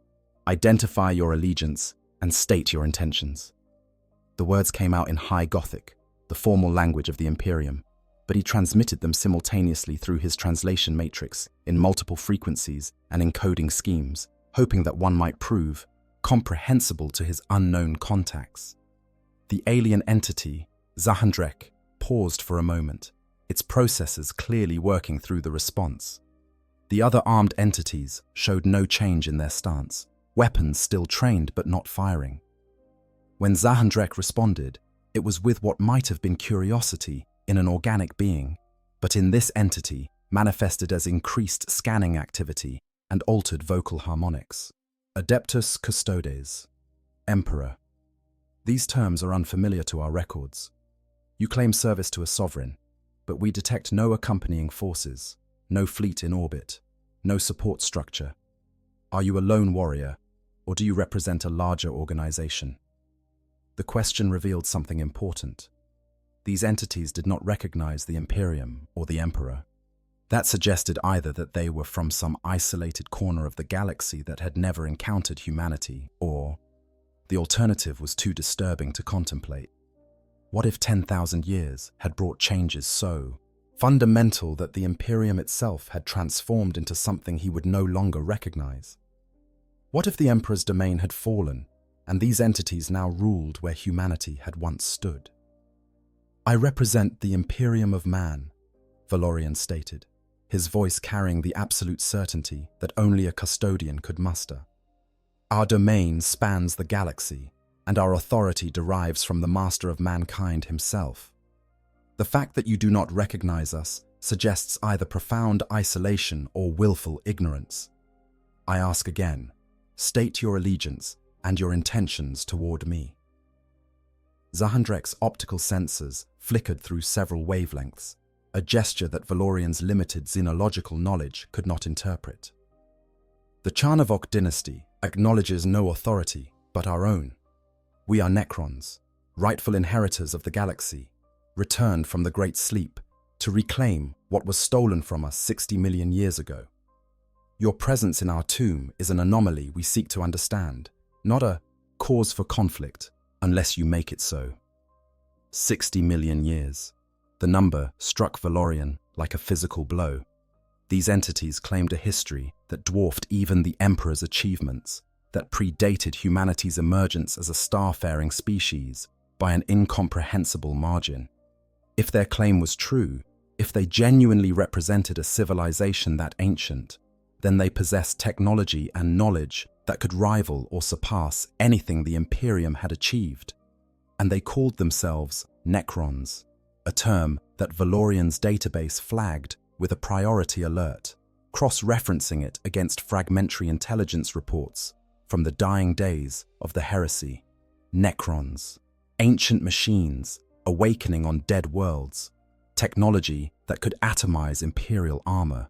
Identify your allegiance and state your intentions. The words came out in High Gothic, the formal language of the Imperium, but he transmitted them simultaneously through his translation matrix in multiple frequencies and encoding schemes, hoping that one might prove comprehensible to his unknown contacts. The alien entity, Zahandrek, paused for a moment, its processors clearly working through the response. The other armed entities showed no change in their stance, weapons still trained but not firing. When Zahandrek responded, it was with what might have been curiosity in an organic being, but in this entity manifested as increased scanning activity and altered vocal harmonics. Adeptus Custodes, Emperor. These terms are unfamiliar to our records. You claim service to a sovereign, but we detect no accompanying forces, no fleet in orbit, no support structure. Are you a lone warrior, or do you represent a larger organization? The question revealed something important. These entities did not recognize the Imperium or the Emperor. That suggested either that they were from some isolated corner of the galaxy that had never encountered humanity, or the alternative was too disturbing to contemplate. What if 10,000 years had brought changes so fundamental that the Imperium itself had transformed into something he would no longer recognize? What if the Emperor's domain had fallen, and these entities now ruled where humanity had once stood? I represent the Imperium of Man, Valorian stated, his voice carrying the absolute certainty that only a custodian could muster. Our domain spans the galaxy, and our authority derives from the master of mankind himself. The fact that you do not recognize us suggests either profound isolation or willful ignorance. I ask again, state your allegiance and your intentions toward me. Zahandrek's optical sensors flickered through several wavelengths, a gesture that Valorian's limited xenological knowledge could not interpret. The Charnavok dynasty acknowledges no authority but our own. We are Necrons, rightful inheritors of the galaxy, returned from the Great Sleep to reclaim what was stolen from us 60 million years ago. Your presence in our tomb is an anomaly we seek to understand, not a cause for conflict, unless you make it so. 60 million years. The number struck Valorian like a physical blow. These entities claimed a history that dwarfed even the Emperor's achievements, that predated humanity's emergence as a star-faring species by an incomprehensible margin. If their claim was true, if they genuinely represented a civilization that ancient, then they possessed technology and knowledge that could rival or surpass anything the Imperium had achieved. And they called themselves Necrons, a term that Valorian's database flagged with a priority alert, cross-referencing it against fragmentary intelligence reports from the dying days of the heresy. Necrons, Ancient machines awakening on dead worlds, technology that could atomize Imperial armor,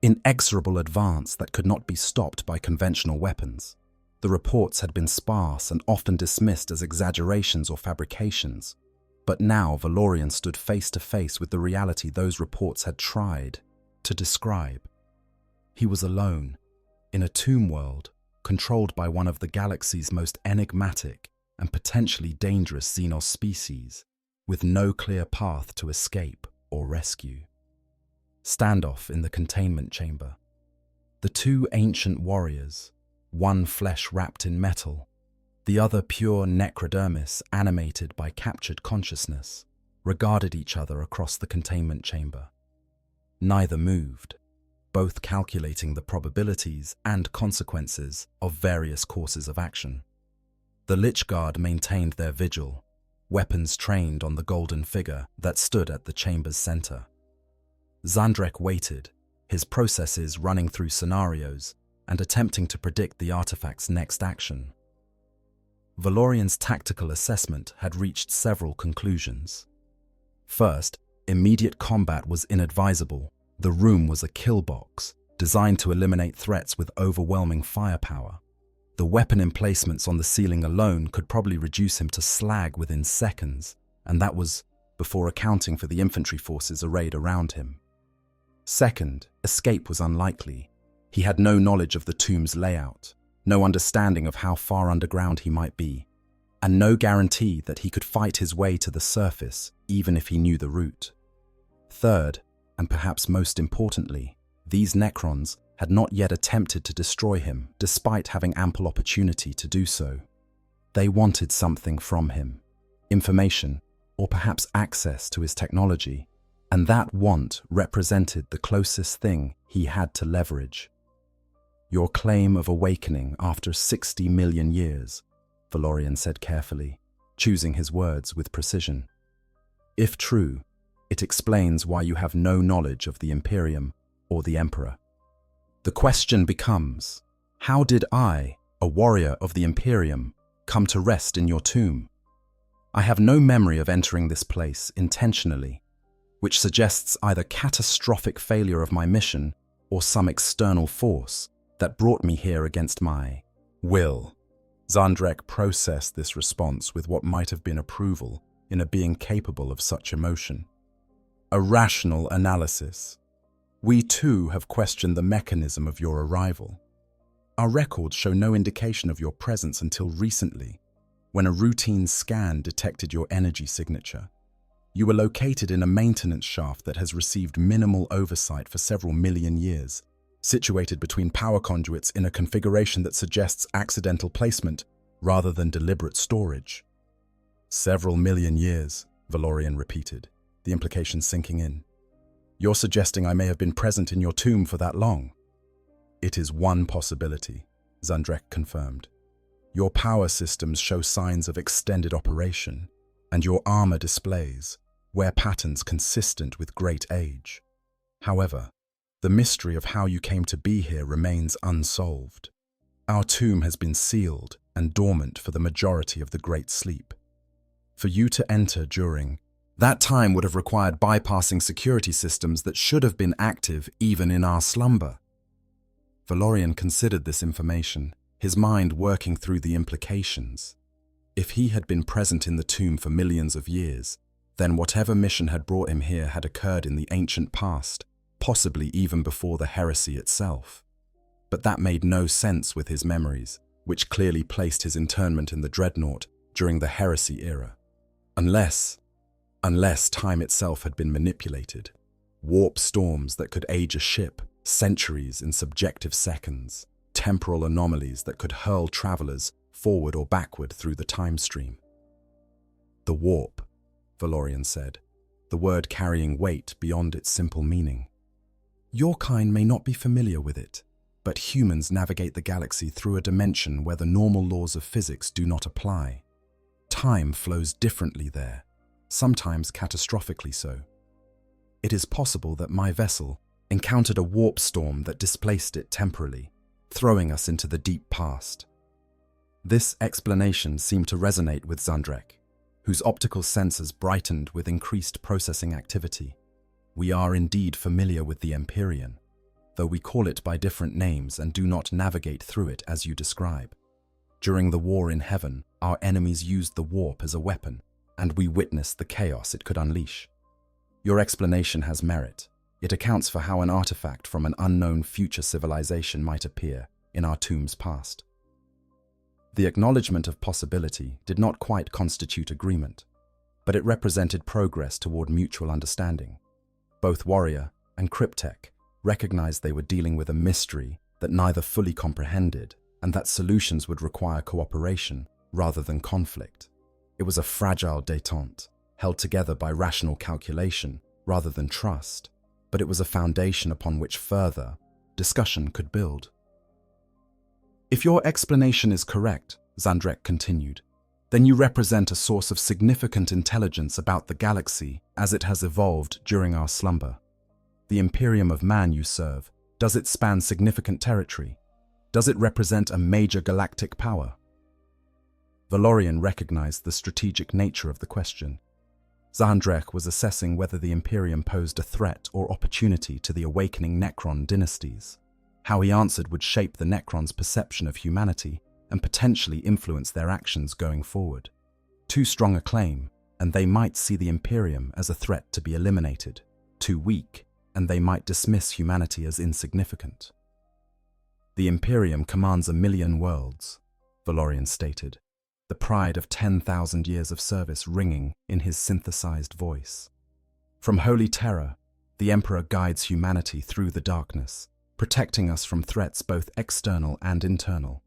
inexorable advance that could not be stopped by conventional weapons. The reports had been sparse and often dismissed as exaggerations or fabrications, but now Valorian stood face to face with the reality those reports had tried to describe. He was alone, in a tomb world, controlled by one of the galaxy's most enigmatic and potentially dangerous xenos species, with no clear path to escape or rescue. Standoff in the containment chamber. The two ancient warriors, one flesh wrapped in metal, the other pure necrodermis animated by captured consciousness, regarded each other across the containment chamber. Neither moved, both calculating the probabilities and consequences of various courses of action. The Lich Guard maintained their vigil, weapons trained on the golden figure that stood at the chamber's center. Zandrek waited, his processes running through scenarios and attempting to predict the artifact's next action. Valorian's tactical assessment had reached several conclusions. First, immediate combat was inadvisable. The room was a kill box, designed to eliminate threats with overwhelming firepower. The weapon emplacements on the ceiling alone could probably reduce him to slag within seconds, and that was before accounting for the infantry forces arrayed around him. Second, escape was unlikely. He had no knowledge of the tomb's layout, no understanding of how far underground he might be, and no guarantee that he could fight his way to the surface even if he knew the route. Third, and perhaps most importantly, these Necrons had not yet attempted to destroy him despite having ample opportunity to do so. They wanted something from him, information, or perhaps access to his technology, and that want represented the closest thing he had to leverage. Your claim of awakening after 60 million years, Valorian said carefully, choosing his words with precision. If true, it explains why you have no knowledge of the Imperium or the Emperor. The question becomes, how did I, a warrior of the Imperium, come to rest in your tomb? I have no memory of entering this place intentionally, which suggests either catastrophic failure of my mission or some external force that brought me here against my will. Zandrek processed this response with what might have been approval in a being capable of such emotion. A rational analysis. We too have questioned the mechanism of your arrival. Our records show no indication of your presence until recently, when a routine scan detected your energy signature. You were located in a maintenance shaft that has received minimal oversight for several million years, situated between power conduits in a configuration that suggests accidental placement rather than deliberate storage. Several million years, Valorian repeated, the implication sinking in. You're suggesting I may have been present in your tomb for that long? It is one possibility, Zandrek confirmed. Your power systems show signs of extended operation, and your armor displays wear patterns consistent with great age. However, the mystery of how you came to be here remains unsolved. Our tomb has been sealed and dormant for the majority of the Great Sleep. For you to enter during that time would have required bypassing security systems that should have been active even in our slumber. Valorian considered this information, his mind working through the implications. If he had been present in the tomb for millions of years, then whatever mission had brought him here had occurred in the ancient past, possibly even before the heresy itself. But that made no sense with his memories, which clearly placed his internment in the Dreadnought during the heresy era. Unless time itself had been manipulated. Warp storms that could age a ship centuries in subjective seconds. Temporal anomalies that could hurl travelers forward or backward through the time stream. The warp, Valorian said, the word carrying weight beyond its simple meaning. Your kind may not be familiar with it, but humans navigate the galaxy through a dimension where the normal laws of physics do not apply. Time flows differently there, sometimes catastrophically so. It is possible that my vessel encountered a warp storm that displaced it temporarily, throwing us into the deep past. This explanation seemed to resonate with Zandrek, whose optical sensors brightened with increased processing activity. We are indeed familiar with the Imperium, though we call it by different names and do not navigate through it as you describe. During the war in heaven, our enemies used the warp as a weapon, and we witnessed the chaos it could unleash. Your explanation has merit. It accounts for how an artifact from an unknown future civilization might appear in our tombs past. The acknowledgement of possibility did not quite constitute agreement, but it represented progress toward mutual understanding. Both Warrior and Cryptek recognized they were dealing with a mystery that neither fully comprehended, and that solutions would require cooperation rather than conflict. It was a fragile détente, held together by rational calculation rather than trust, but it was a foundation upon which further discussion could build. If your explanation is correct, Zandrek continued, then you represent a source of significant intelligence about the galaxy as it has evolved during our slumber. The Imperium of Man you serve, does it span significant territory? Does it represent a major galactic power? Valorian recognized the strategic nature of the question. Zandrek was assessing whether the Imperium posed a threat or opportunity to the awakening Necron dynasties. How he answered would shape the Necrons' perception of humanity and potentially influence their actions going forward. Too strong a claim, and they might see the Imperium as a threat to be eliminated. Too weak, and they might dismiss humanity as insignificant. The Imperium commands 1,000,000 worlds, Valorian stated, the pride of 10,000 years of service ringing in his synthesized voice. From holy terror, the Emperor guides humanity through the darkness, protecting us from threats both external and internal.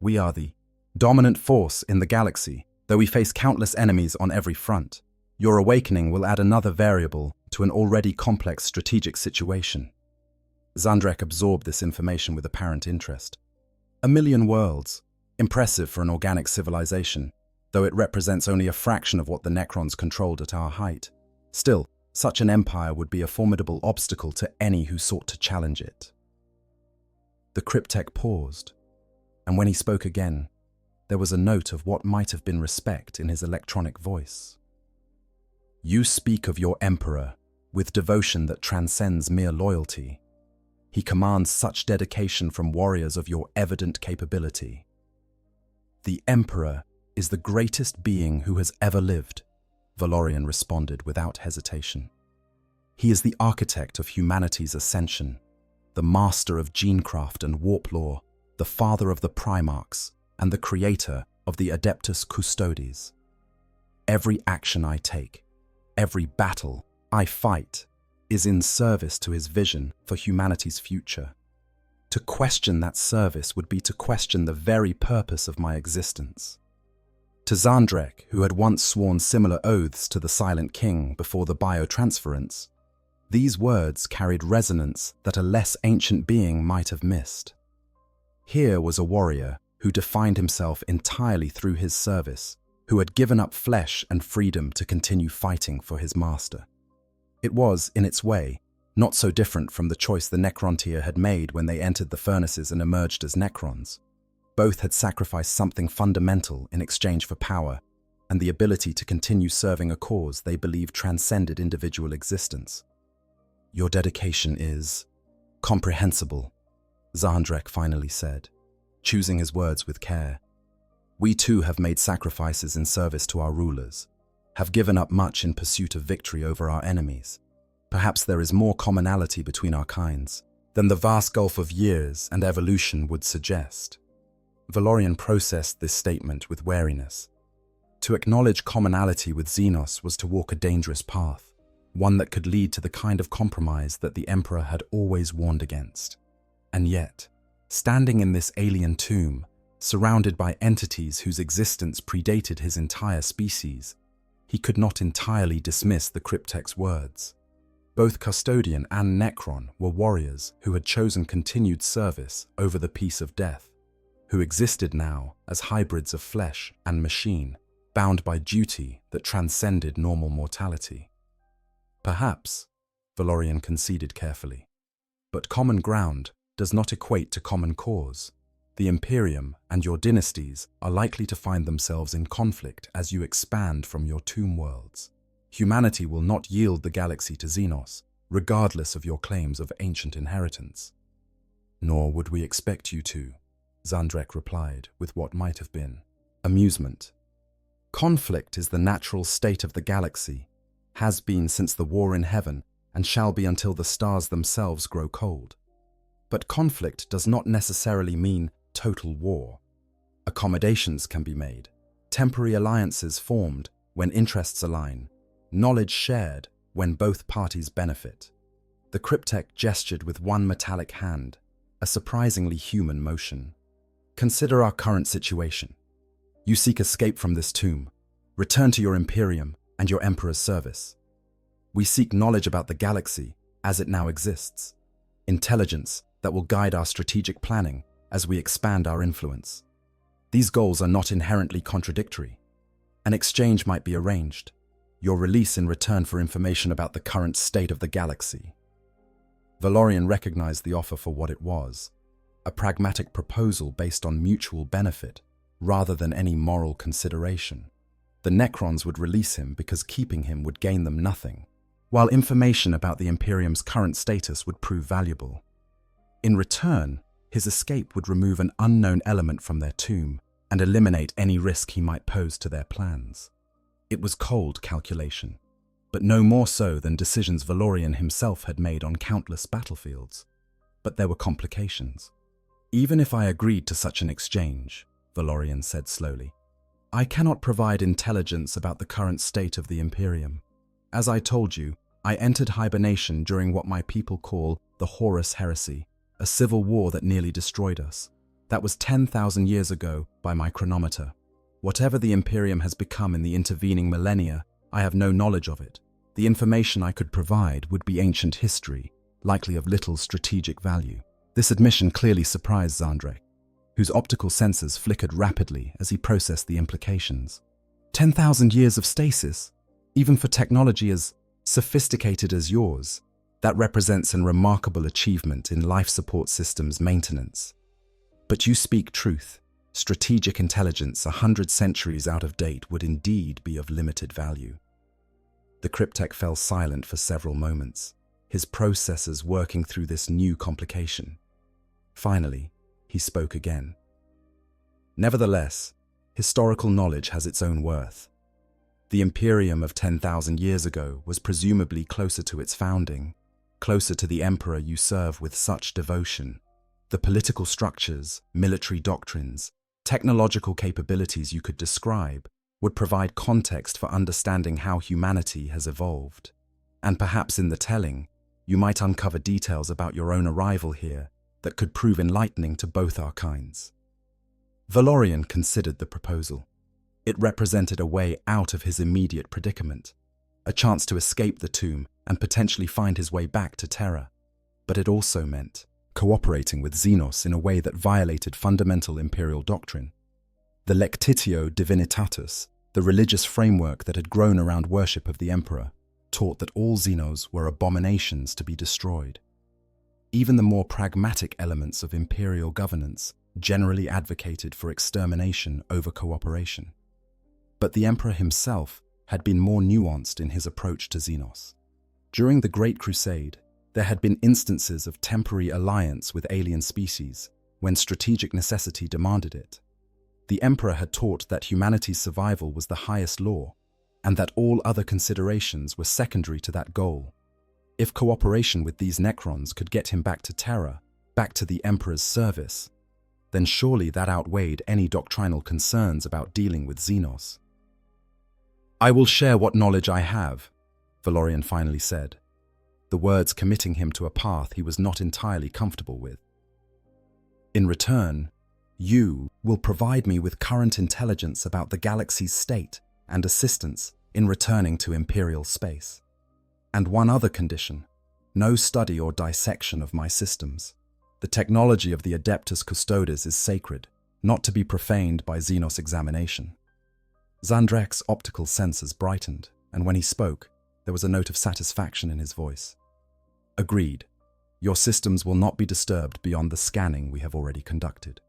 We are the dominant force in the galaxy, though we face countless enemies on every front. Your awakening will add another variable to an already complex strategic situation. Zandrek absorbed this information with apparent interest. 1,000,000 worlds, impressive for an organic civilization, though it represents only a fraction of what the Necrons controlled at our height. Still, such an empire would be a formidable obstacle to any who sought to challenge it. The Cryptek paused, and when he spoke again, there was a note of what might have been respect in his electronic voice. You speak of your Emperor with devotion that transcends mere loyalty. He commands such dedication from warriors of your evident capability. The Emperor is the greatest being who has ever lived, Valorian responded without hesitation. He is the architect of humanity's ascension, the master of genecraft and warp lore, the father of the Primarchs, and the creator of the Adeptus Custodes. Every action I take, every battle I fight, is in service to his vision for humanity's future. To question that service would be to question the very purpose of my existence. To Zandrek, who had once sworn similar oaths to the Silent King before the biotransference, these words carried resonance that a less ancient being might have missed. Here was a warrior who defined himself entirely through his service, who had given up flesh and freedom to continue fighting for his master. It was, in its way, not so different from the choice the Necrontyr had made when they entered the furnaces and emerged as Necrons. Both had sacrificed something fundamental in exchange for power and the ability to continue serving a cause they believed transcended individual existence. Your dedication is comprehensible, Zandrek finally said, choosing his words with care. We too have made sacrifices in service to our rulers, have given up much in pursuit of victory over our enemies. Perhaps there is more commonality between our kinds than the vast gulf of years and evolution would suggest. Valorian processed this statement with wariness. To acknowledge commonality with Xenos was to walk a dangerous path, one that could lead to the kind of compromise that the Emperor had always warned against. And yet, standing in this alien tomb, surrounded by entities whose existence predated his entire species, he could not entirely dismiss the Cryptek's words. Both Custodian and Necron were warriors who had chosen continued service over the peace of death, who existed now as hybrids of flesh and machine, bound by duty that transcended normal mortality. Perhaps, Valorian conceded carefully, but common ground does not equate to common cause. The Imperium and your dynasties are likely to find themselves in conflict as you expand from your tomb worlds. Humanity will not yield the galaxy to Xenos, regardless of your claims of ancient inheritance. Nor would we expect you to, Zandrek replied with what might have been amusement. Conflict is the natural state of the galaxy, has been since the war in heaven, and shall be until the stars themselves grow cold. But conflict does not necessarily mean total war. Accommodations can be made, temporary alliances formed when interests align, knowledge shared when both parties benefit. The cryptek gestured with one metallic hand, a surprisingly human motion. Consider our current situation. You seek escape from this tomb, return to your Imperium and your Emperor's service. We seek knowledge about the galaxy as it now exists, intelligence that will guide our strategic planning as we expand our influence. These goals are not inherently contradictory. An exchange might be arranged, your release in return for information about the current state of the galaxy. Valorian recognized the offer for what it was, a pragmatic proposal based on mutual benefit rather than any moral consideration. The Necrons would release him because keeping him would gain them nothing, while information about the Imperium's current status would prove valuable. In return, his escape would remove an unknown element from their tomb and eliminate any risk he might pose to their plans. It was cold calculation, but no more so than decisions Valorian himself had made on countless battlefields. But there were complications. Even if I agreed to such an exchange, Valorian said slowly, I cannot provide intelligence about the current state of the Imperium. As I told you, I entered hibernation during what my people call the Horus Heresy, a civil war that nearly destroyed us. That was 10,000 years ago by my chronometer. Whatever the Imperium has become in the intervening millennia, I have no knowledge of it. The information I could provide would be ancient history, likely of little strategic value. This admission clearly surprised Zandrek, whose optical sensors flickered rapidly as he processed the implications. 10,000 years of stasis? Even for technology as sophisticated as yours, that represents a remarkable achievement in life support systems maintenance. But you speak truth. Strategic intelligence 100 centuries out of date would indeed be of limited value. The cryptek fell silent for several moments, his processors working through this new complication. Finally, he spoke again. Nevertheless, historical knowledge has its own worth. The Imperium of 10,000 years ago was presumably closer to its founding, closer to the emperor you serve with such devotion. The political structures, military doctrines, technological capabilities you could describe would provide context for understanding how humanity has evolved. And perhaps in the telling, you might uncover details about your own arrival here that could prove enlightening to both our kinds. Valorian considered the proposal. It represented a way out of his immediate predicament, a chance to escape the tomb and potentially find his way back to Terra. But it also meant cooperating with Xenos in a way that violated fundamental imperial doctrine. The Lectitio Divinitatus, the religious framework that had grown around worship of the Emperor, taught that all Xenos were abominations to be destroyed. Even the more pragmatic elements of imperial governance generally advocated for extermination over cooperation. But the Emperor himself had been more nuanced in his approach to Xenos. During the Great Crusade, there had been instances of temporary alliance with alien species when strategic necessity demanded it. The Emperor had taught that humanity's survival was the highest law, and that all other considerations were secondary to that goal. If cooperation with these Necrons could get him back to Terra, back to the Emperor's service, then surely that outweighed any doctrinal concerns about dealing with Xenos. I will share what knowledge I have, Valorian finally said, the words committing him to a path he was not entirely comfortable with. In return, you will provide me with current intelligence about the galaxy's state and assistance in returning to Imperial space. And one other condition, no study or dissection of my systems. The technology of the Adeptus Custodes is sacred, not to be profaned by Xenos examination. Zandrek's optical sensors brightened, and when he spoke, there was a note of satisfaction in his voice. Agreed. Your systems will not be disturbed beyond the scanning we have already conducted.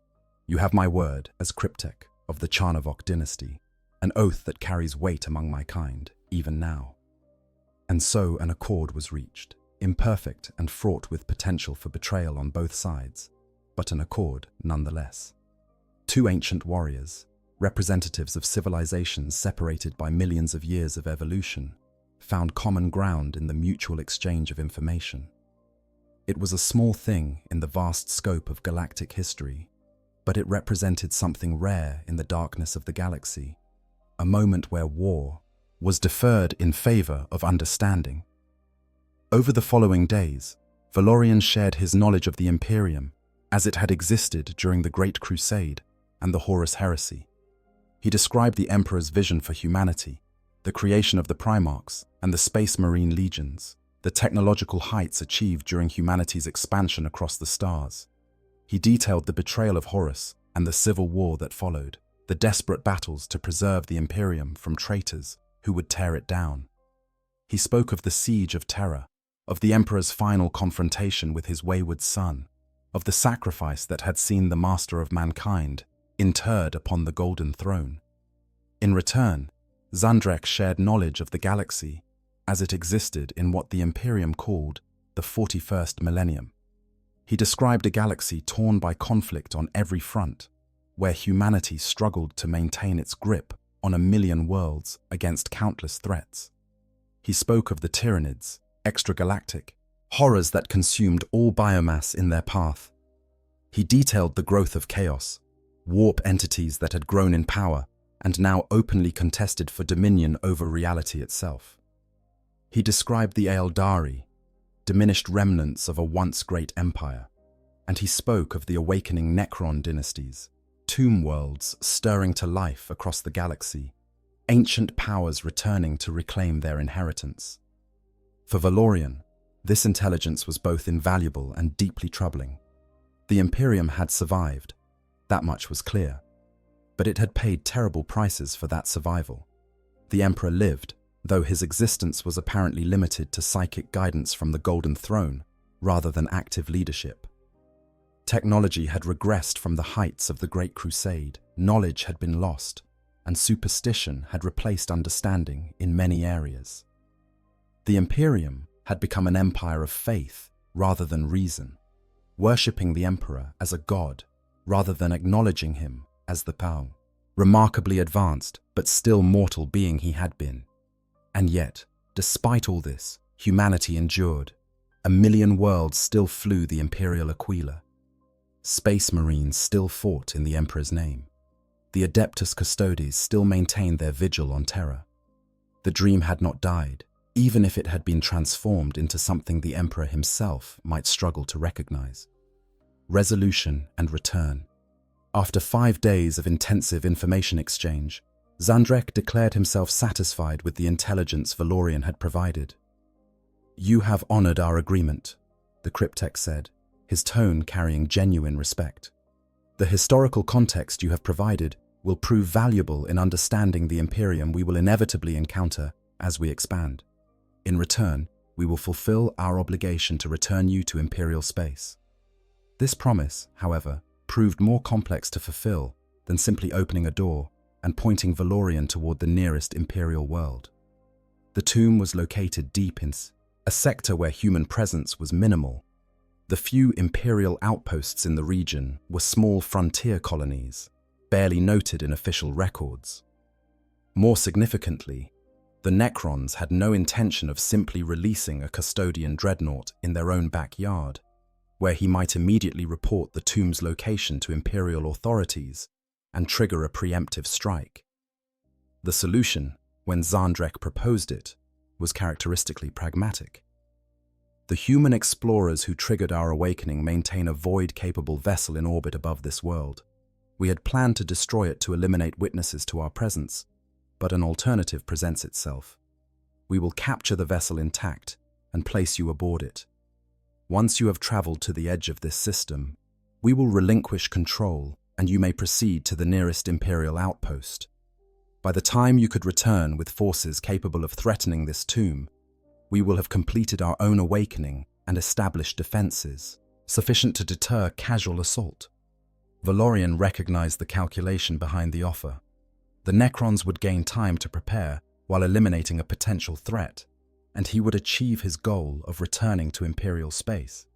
You have my word as cryptek of the Charnavok dynasty, an oath that carries weight among my kind, even now. And so an accord was reached, imperfect and fraught with potential for betrayal on both sides, but an accord nonetheless. Two ancient warriors, representatives of civilizations separated by millions of years of evolution, found common ground in the mutual exchange of information. It was a small thing in the vast scope of galactic history, but it represented something rare in the darkness of the galaxy, a moment where war was deferred in favor of understanding. Over the following days, Valorian shared his knowledge of the Imperium as it had existed during the Great Crusade and the Horus Heresy. He described the Emperor's vision for humanity, the creation of the Primarchs and the Space Marine Legions, the technological heights achieved during humanity's expansion across the stars. He detailed the betrayal of Horus and the civil war that followed, the desperate battles to preserve the Imperium from traitors who would tear it down. He spoke of the siege of Terra, of the Emperor's final confrontation with his wayward son, of the sacrifice that had seen the master of mankind interred upon the Golden Throne. In return, Zandrek shared knowledge of the galaxy as it existed in what the Imperium called the 41st Millennium. He described a galaxy torn by conflict on every front, where humanity struggled to maintain its grip on a million worlds against countless threats. He spoke of the Tyranids, extragalactic, horrors that consumed all biomass in their path. He detailed the growth of chaos, warp entities that had grown in power and now openly contested for dominion over reality itself. He described the Aeldari, diminished remnants of a once great empire, and he spoke of the awakening Necron dynasties, tomb worlds stirring to life across the galaxy, ancient powers returning to reclaim their inheritance. For Valorian, this intelligence was both invaluable and deeply troubling. The Imperium had survived, that much was clear, but it had paid terrible prices for that survival. The Emperor lived, though his existence was apparently limited to psychic guidance from the Golden Throne rather than active leadership. Technology had regressed from the heights of the Great Crusade, knowledge had been lost, and superstition had replaced understanding in many areas. The Imperium had become an empire of faith rather than reason, worshipping the Emperor as a god rather than acknowledging him as the Pao, remarkably advanced but still mortal being he had been. And yet, despite all this, humanity endured. A million worlds still flew the Imperial Aquila. Space Marines still fought in the Emperor's name. The Adeptus Custodes still maintained their vigil on Terra. The dream had not died, even if it had been transformed into something the Emperor himself might struggle to recognize. Resolution and return. After 5 days of intensive information exchange, Zandrek declared himself satisfied with the intelligence Valorian had provided. "You have honored our agreement," the cryptek said, his tone carrying genuine respect. "The historical context you have provided will prove valuable in understanding the Imperium we will inevitably encounter as we expand. In return, we will fulfill our obligation to return you to Imperial space." This promise, however, proved more complex to fulfill than simply opening a door and pointing Valorian toward the nearest Imperial world. The tomb was located deep in a sector where human presence was minimal. The few Imperial outposts in the region were small frontier colonies, barely noted in official records. More significantly, the Necrons had no intention of simply releasing a Custodian Dreadnought in their own backyard, where he might immediately report the tomb's location to Imperial authorities and trigger a preemptive strike. The solution, when Zandrek proposed it, was characteristically pragmatic. The human explorers who triggered our awakening maintain a void-capable vessel in orbit above this world. We had planned to destroy it to eliminate witnesses to our presence, but an alternative presents itself. We will capture the vessel intact and place you aboard it. Once you have traveled to the edge of this system, we will relinquish control and you may proceed to the nearest Imperial outpost. By the time you could return with forces capable of threatening this tomb, we will have completed our own awakening and established defenses, sufficient to deter casual assault. Valorian recognized the calculation behind the offer. The Necrons would gain time to prepare while eliminating a potential threat, and he would achieve his goal of returning to Imperial space.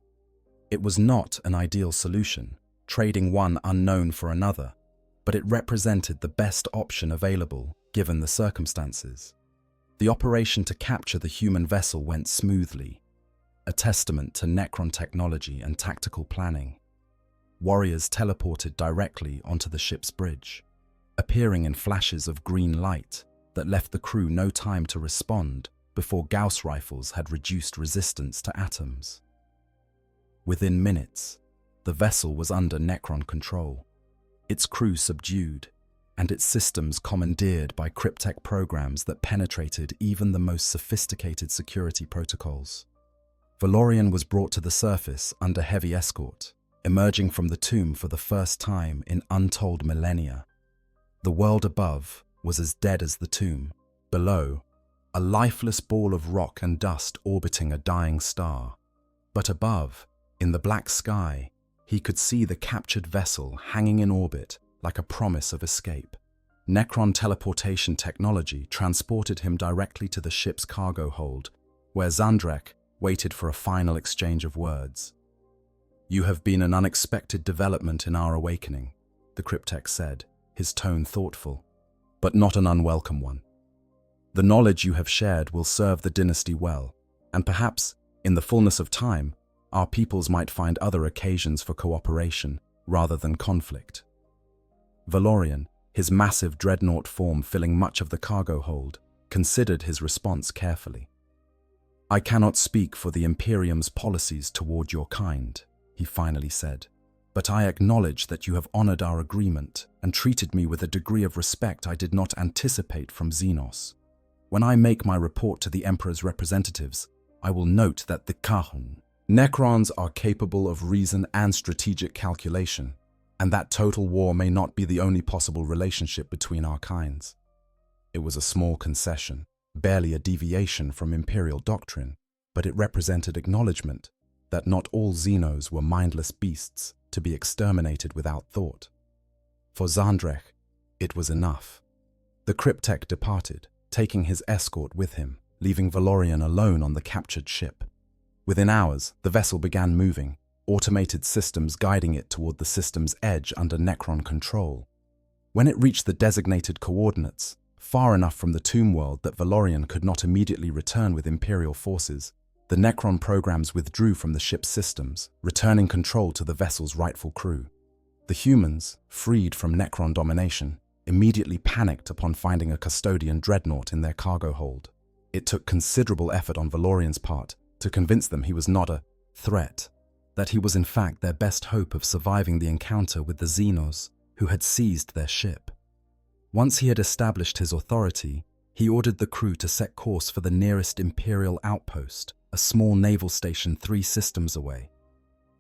It was not an ideal solution, trading one unknown for another, but it represented the best option available given the circumstances. The operation to capture the human vessel went smoothly, a testament to Necron technology and tactical planning. Warriors teleported directly onto the ship's bridge, appearing in flashes of green light that left the crew no time to respond before Gauss rifles had reduced resistance to atoms. Within minutes, the vessel was under Necron control, its crew subdued, and its systems commandeered by cryptech programs that penetrated even the most sophisticated security protocols. Valorian was brought to the surface under heavy escort, emerging from the tomb for the first time in untold millennia. The world above was as dead as the tomb. Below, a lifeless ball of rock and dust orbiting a dying star. But above, in the black sky, he could see the captured vessel hanging in orbit like a promise of escape. Necron teleportation technology transported him directly to the ship's cargo hold, where Zandrek waited for a final exchange of words. "You have been an unexpected development in our awakening," the cryptech said, his tone thoughtful, "but not an unwelcome one. The knowledge you have shared will serve the dynasty well, and perhaps, in the fullness of time, our peoples might find other occasions for cooperation rather than conflict." Valorian, his massive Dreadnought form filling much of the cargo hold, considered his response carefully. "I cannot speak for the Imperium's policies toward your kind," he finally said, "but I acknowledge that you have honored our agreement and treated me with a degree of respect I did not anticipate from Xenos. When I make my report to the Emperor's representatives, I will note that the Necrons are capable of reason and strategic calculation, and that total war may not be the only possible relationship between our kinds." It was a small concession, barely a deviation from Imperial doctrine, but it represented acknowledgement that not all Xenos were mindless beasts to be exterminated without thought. For Zandrek, it was enough. The cryptech departed, taking his escort with him, leaving Valorian alone on the captured ship. Within hours, the vessel began moving, automated systems guiding it toward the system's edge under Necron control. When it reached the designated coordinates, far enough from the tomb world that Valorian could not immediately return with Imperial forces, the Necron programs withdrew from the ship's systems, returning control to the vessel's rightful crew. The humans, freed from Necron domination, immediately panicked upon finding a Custodian Dreadnought in their cargo hold. It took considerable effort on Valorian's part to convince them he was not a threat, that he was in fact their best hope of surviving the encounter with the Xenos who had seized their ship. Once he had established his authority, he ordered the crew to set course for the nearest Imperial outpost, a small naval station 3 systems away.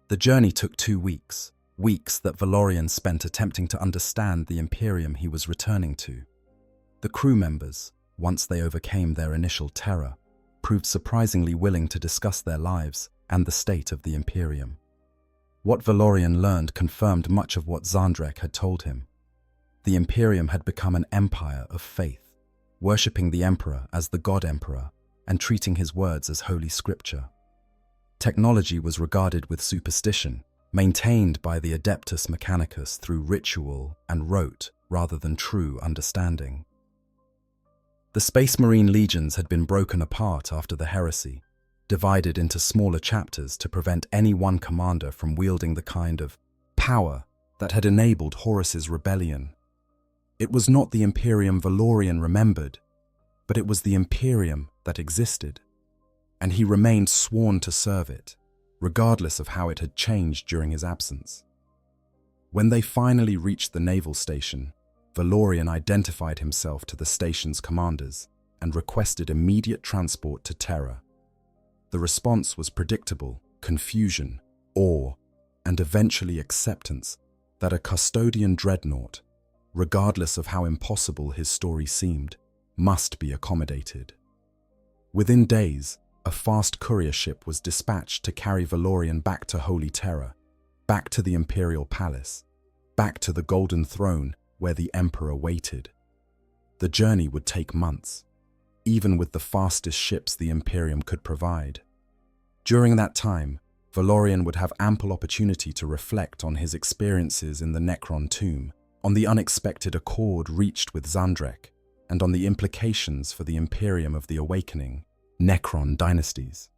The journey took 2 weeks, weeks that Valorian spent attempting to understand the Imperium he was returning to. The crew members, once they overcame their initial terror, proved surprisingly willing to discuss their lives and the state of the Imperium. What Valorian learned confirmed much of what Zandrek had told him. The Imperium had become an empire of faith, worshipping the Emperor as the God Emperor and treating his words as holy scripture. Technology was regarded with superstition, maintained by the Adeptus Mechanicus through ritual and rote rather than true understanding. The Space Marine legions had been broken apart after the heresy, divided into smaller chapters to prevent any one commander from wielding the kind of power that had enabled Horus's rebellion. It was not the Imperium Valorian remembered, but it was the Imperium that existed, and he remained sworn to serve it, regardless of how it had changed during his absence. When they finally reached the naval station, Valorian identified himself to the station's commanders and requested immediate transport to Terra. The response was predictable: confusion, awe, and eventually acceptance that a Custodian Dreadnought, regardless of how impossible his story seemed, must be accommodated. Within days, a fast courier ship was dispatched to carry Valorian back to Holy Terra, back to the Imperial Palace. back to the Golden Throne where the Emperor waited. The journey would take months, even with the fastest ships the Imperium could provide. During that time, Valorian would have ample opportunity to reflect on his experiences in the Necron tomb, on the unexpected accord reached with Zandrek, and on the implications for the Imperium of the Awakening, Necron dynasties.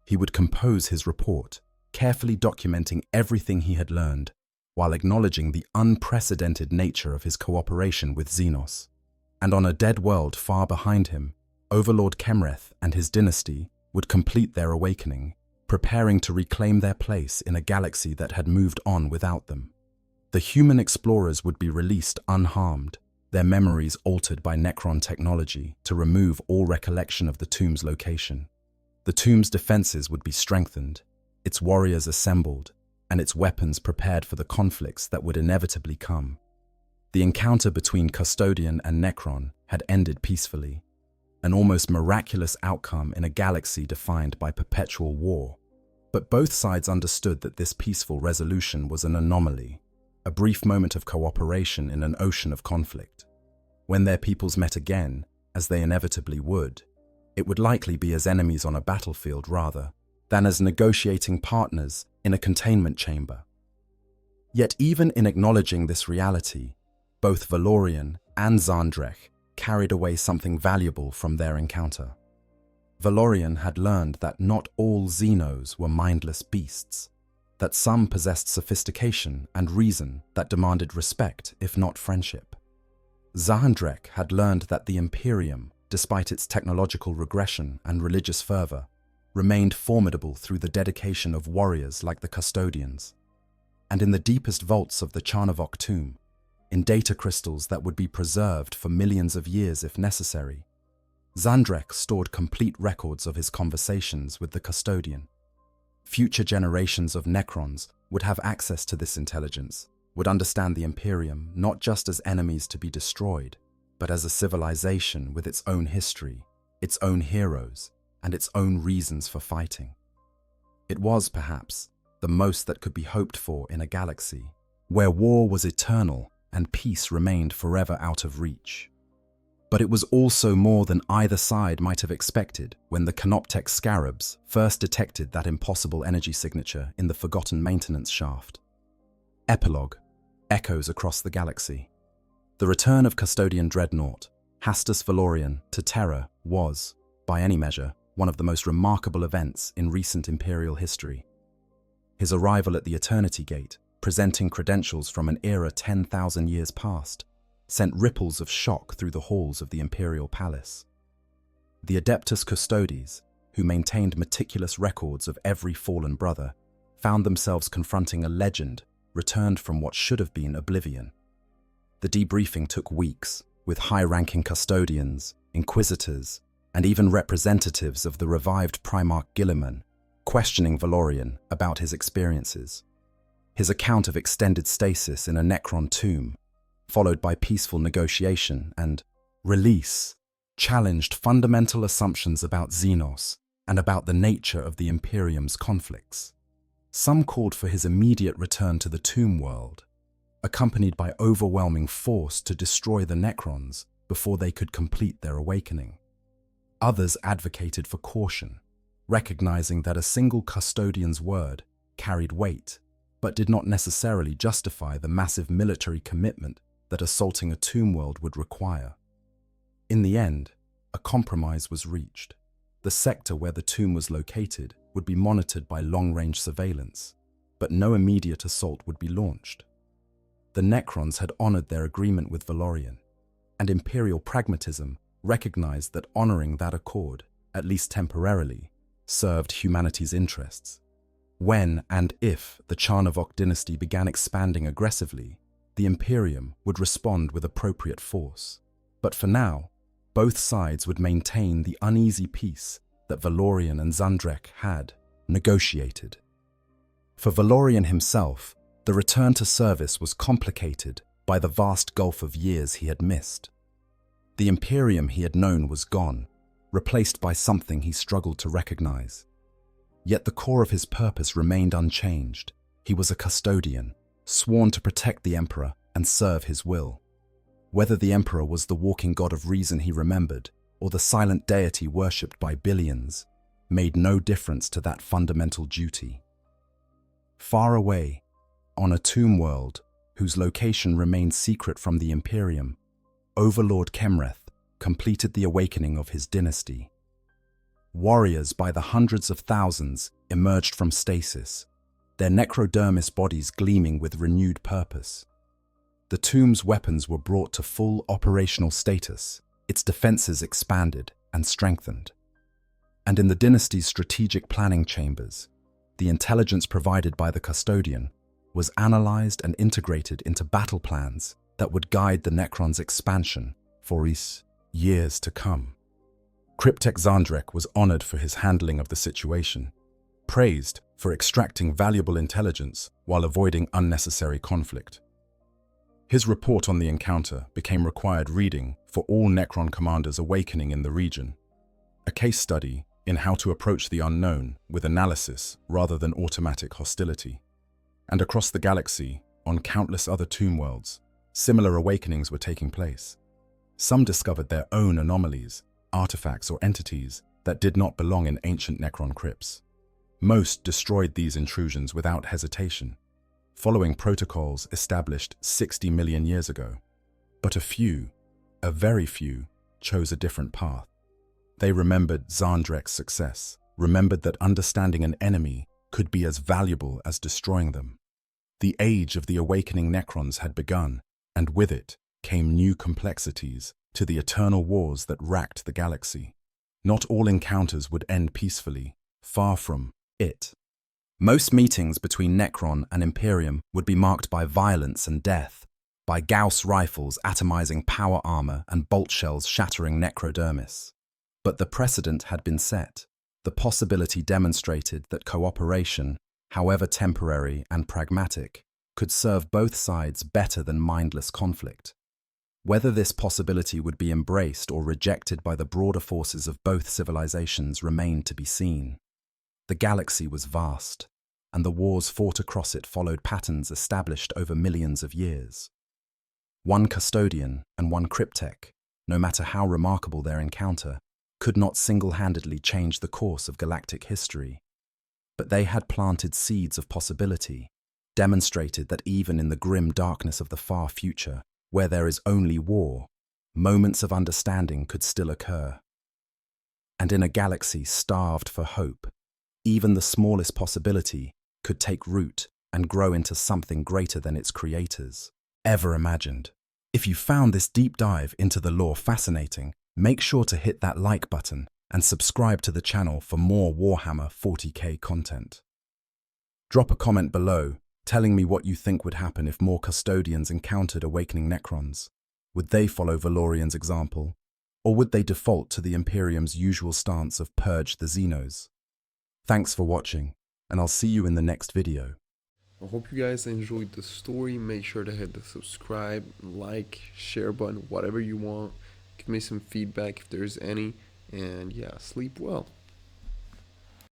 He would compose his report, carefully documenting everything he had learned, while acknowledging the unprecedented nature of his cooperation with Xenos. And on a dead world far behind him, Overlord Kemreth and his dynasty would complete their awakening, preparing to reclaim their place in a galaxy that had moved on without them. The human explorers would be released unharmed, their memories altered by Necron technology to remove all recollection of the tomb's location. The tomb's defenses would be strengthened, its warriors assembled, and its weapons prepared for the conflicts that would inevitably come. The encounter between Custodian and Necron had ended peacefully, an almost miraculous outcome in a galaxy defined by perpetual war. But both sides understood that this peaceful resolution was an anomaly, a brief moment of cooperation in an ocean of conflict. When their peoples met again, as they inevitably would, it would likely be as enemies on a battlefield rather than as negotiating partners in a containment chamber. Yet even in acknowledging this reality, both Valorian and Zandrek carried away something valuable from their encounter. Valorian had learned that not all Xenos were mindless beasts, that some possessed sophistication and reason that demanded respect, if not friendship. Zandrek had learned that the Imperium, despite its technological regression and religious fervor, remained formidable through the dedication of warriors like the Custodians. And in the deepest vaults of the Charnavok tomb, in data crystals that would be preserved for millions of years if necessary, Zandrek stored complete records of his conversations with the Custodian. Future generations of Necrons would have access to this intelligence, would understand the Imperium not just as enemies to be destroyed, but as a civilization with its own history, its own heroes, and its own reasons for fighting. It was, perhaps, the most that could be hoped for in a galaxy where war was eternal and peace remained forever out of reach. But it was also more than either side might have expected when the Canoptek scarabs first detected that impossible energy signature in the forgotten maintenance shaft. Epilogue echoes across the galaxy. The return of Custodian Dreadnought, Hastus Valorian, to Terra was, by any measure, one of the most remarkable events in recent Imperial history. His arrival at the Eternity Gate, presenting credentials from an era 10,000 years past, sent ripples of shock through the halls of the Imperial Palace. The Adeptus Custodes, who maintained meticulous records of every fallen brother, found themselves confronting a legend returned from what should have been oblivion. The debriefing took weeks, with high-ranking custodians, inquisitors, and even representatives of the revived Primarch Guilliman questioning Valorian about his experiences. His account of extended stasis in a Necron tomb, followed by peaceful negotiation and release, challenged fundamental assumptions about Xenos and about the nature of the Imperium's conflicts. Some called for his immediate return to the tomb world, accompanied by overwhelming force to destroy the Necrons before they could complete their awakening. Others advocated for caution, recognizing that a single custodian's word carried weight, but did not necessarily justify the massive military commitment that assaulting a tomb world would require. In the end, a compromise was reached. The sector where the tomb was located would be monitored by long-range surveillance, but no immediate assault would be launched. The Necrons had honored their agreement with Valorian, and Imperial pragmatism recognized that honoring that accord, at least temporarily, served humanity's interests. When and if the Charnavok dynasty began expanding aggressively, the Imperium would respond with appropriate force. But for now, both sides would maintain the uneasy peace that Valorian and Zandrek had negotiated. For Valorian himself, the return to service was complicated by the vast gulf of years he had missed. The Imperium he had known was gone, replaced by something he struggled to recognize. Yet the core of his purpose remained unchanged. He was a custodian, sworn to protect the Emperor and serve his will. Whether the Emperor was the walking god of reason he remembered, or the silent deity worshipped by billions, made no difference to that fundamental duty. Far away, on a tomb world whose location remained secret from the Imperium, Overlord Kemreth completed the awakening of his dynasty. Warriors by the hundreds of thousands emerged from stasis, their necrodermis bodies gleaming with renewed purpose. The tomb's weapons were brought to full operational status, its defenses expanded and strengthened. And in the dynasty's strategic planning chambers, the intelligence provided by the Custodian was analyzed and integrated into battle plans that would guide the Necrons' expansion for years to come. Cryptek Zandrek was honored for his handling of the situation, praised for extracting valuable intelligence while avoiding unnecessary conflict. His report on the encounter became required reading for all Necron commanders awakening in the region, a case study in how to approach the unknown with analysis rather than automatic hostility. And across the galaxy, on countless other tomb worlds, similar awakenings were taking place. Some discovered their own anomalies, artifacts or entities that did not belong in ancient Necron crypts. Most destroyed these intrusions without hesitation, following protocols established 60 million years ago. But a very few, chose a different path. They remembered Zandrek's success, remembered that understanding an enemy could be as valuable as destroying them. The age of the awakening Necrons had begun, and with it came new complexities to the eternal wars that racked the galaxy. Not all encounters would end peacefully, far from it. Most meetings between Necron and Imperium would be marked by violence and death, by Gauss rifles atomizing power armor and bolt shells shattering necrodermis. But the precedent had been set. The possibility demonstrated that cooperation, however temporary and pragmatic, could serve both sides better than mindless conflict. Whether this possibility would be embraced or rejected by the broader forces of both civilizations remained to be seen. The galaxy was vast, and the wars fought across it followed patterns established over millions of years. One Custodian and one Cryptek, no matter how remarkable their encounter, could not single-handedly change the course of galactic history. But they had planted seeds of possibility, demonstrated that even in the grim darkness of the far future, where there is only war, moments of understanding could still occur. And in a galaxy starved for hope, even the smallest possibility could take root and grow into something greater than its creators ever imagined. If you found this deep dive into the lore fascinating, make sure to hit that like button and subscribe to the channel for more Warhammer 40k content. Drop a comment below telling me what you think would happen if more Custodians encountered awakening Necrons. Would they follow Valorian's example, or would they default to the Imperium's usual stance of purge the Xenos? Thanks for watching, and I'll see you in the next video. I hope you guys enjoyed the story. Make sure to hit the subscribe, like, share button, whatever you want. Give me some feedback if there's any, and yeah, sleep well.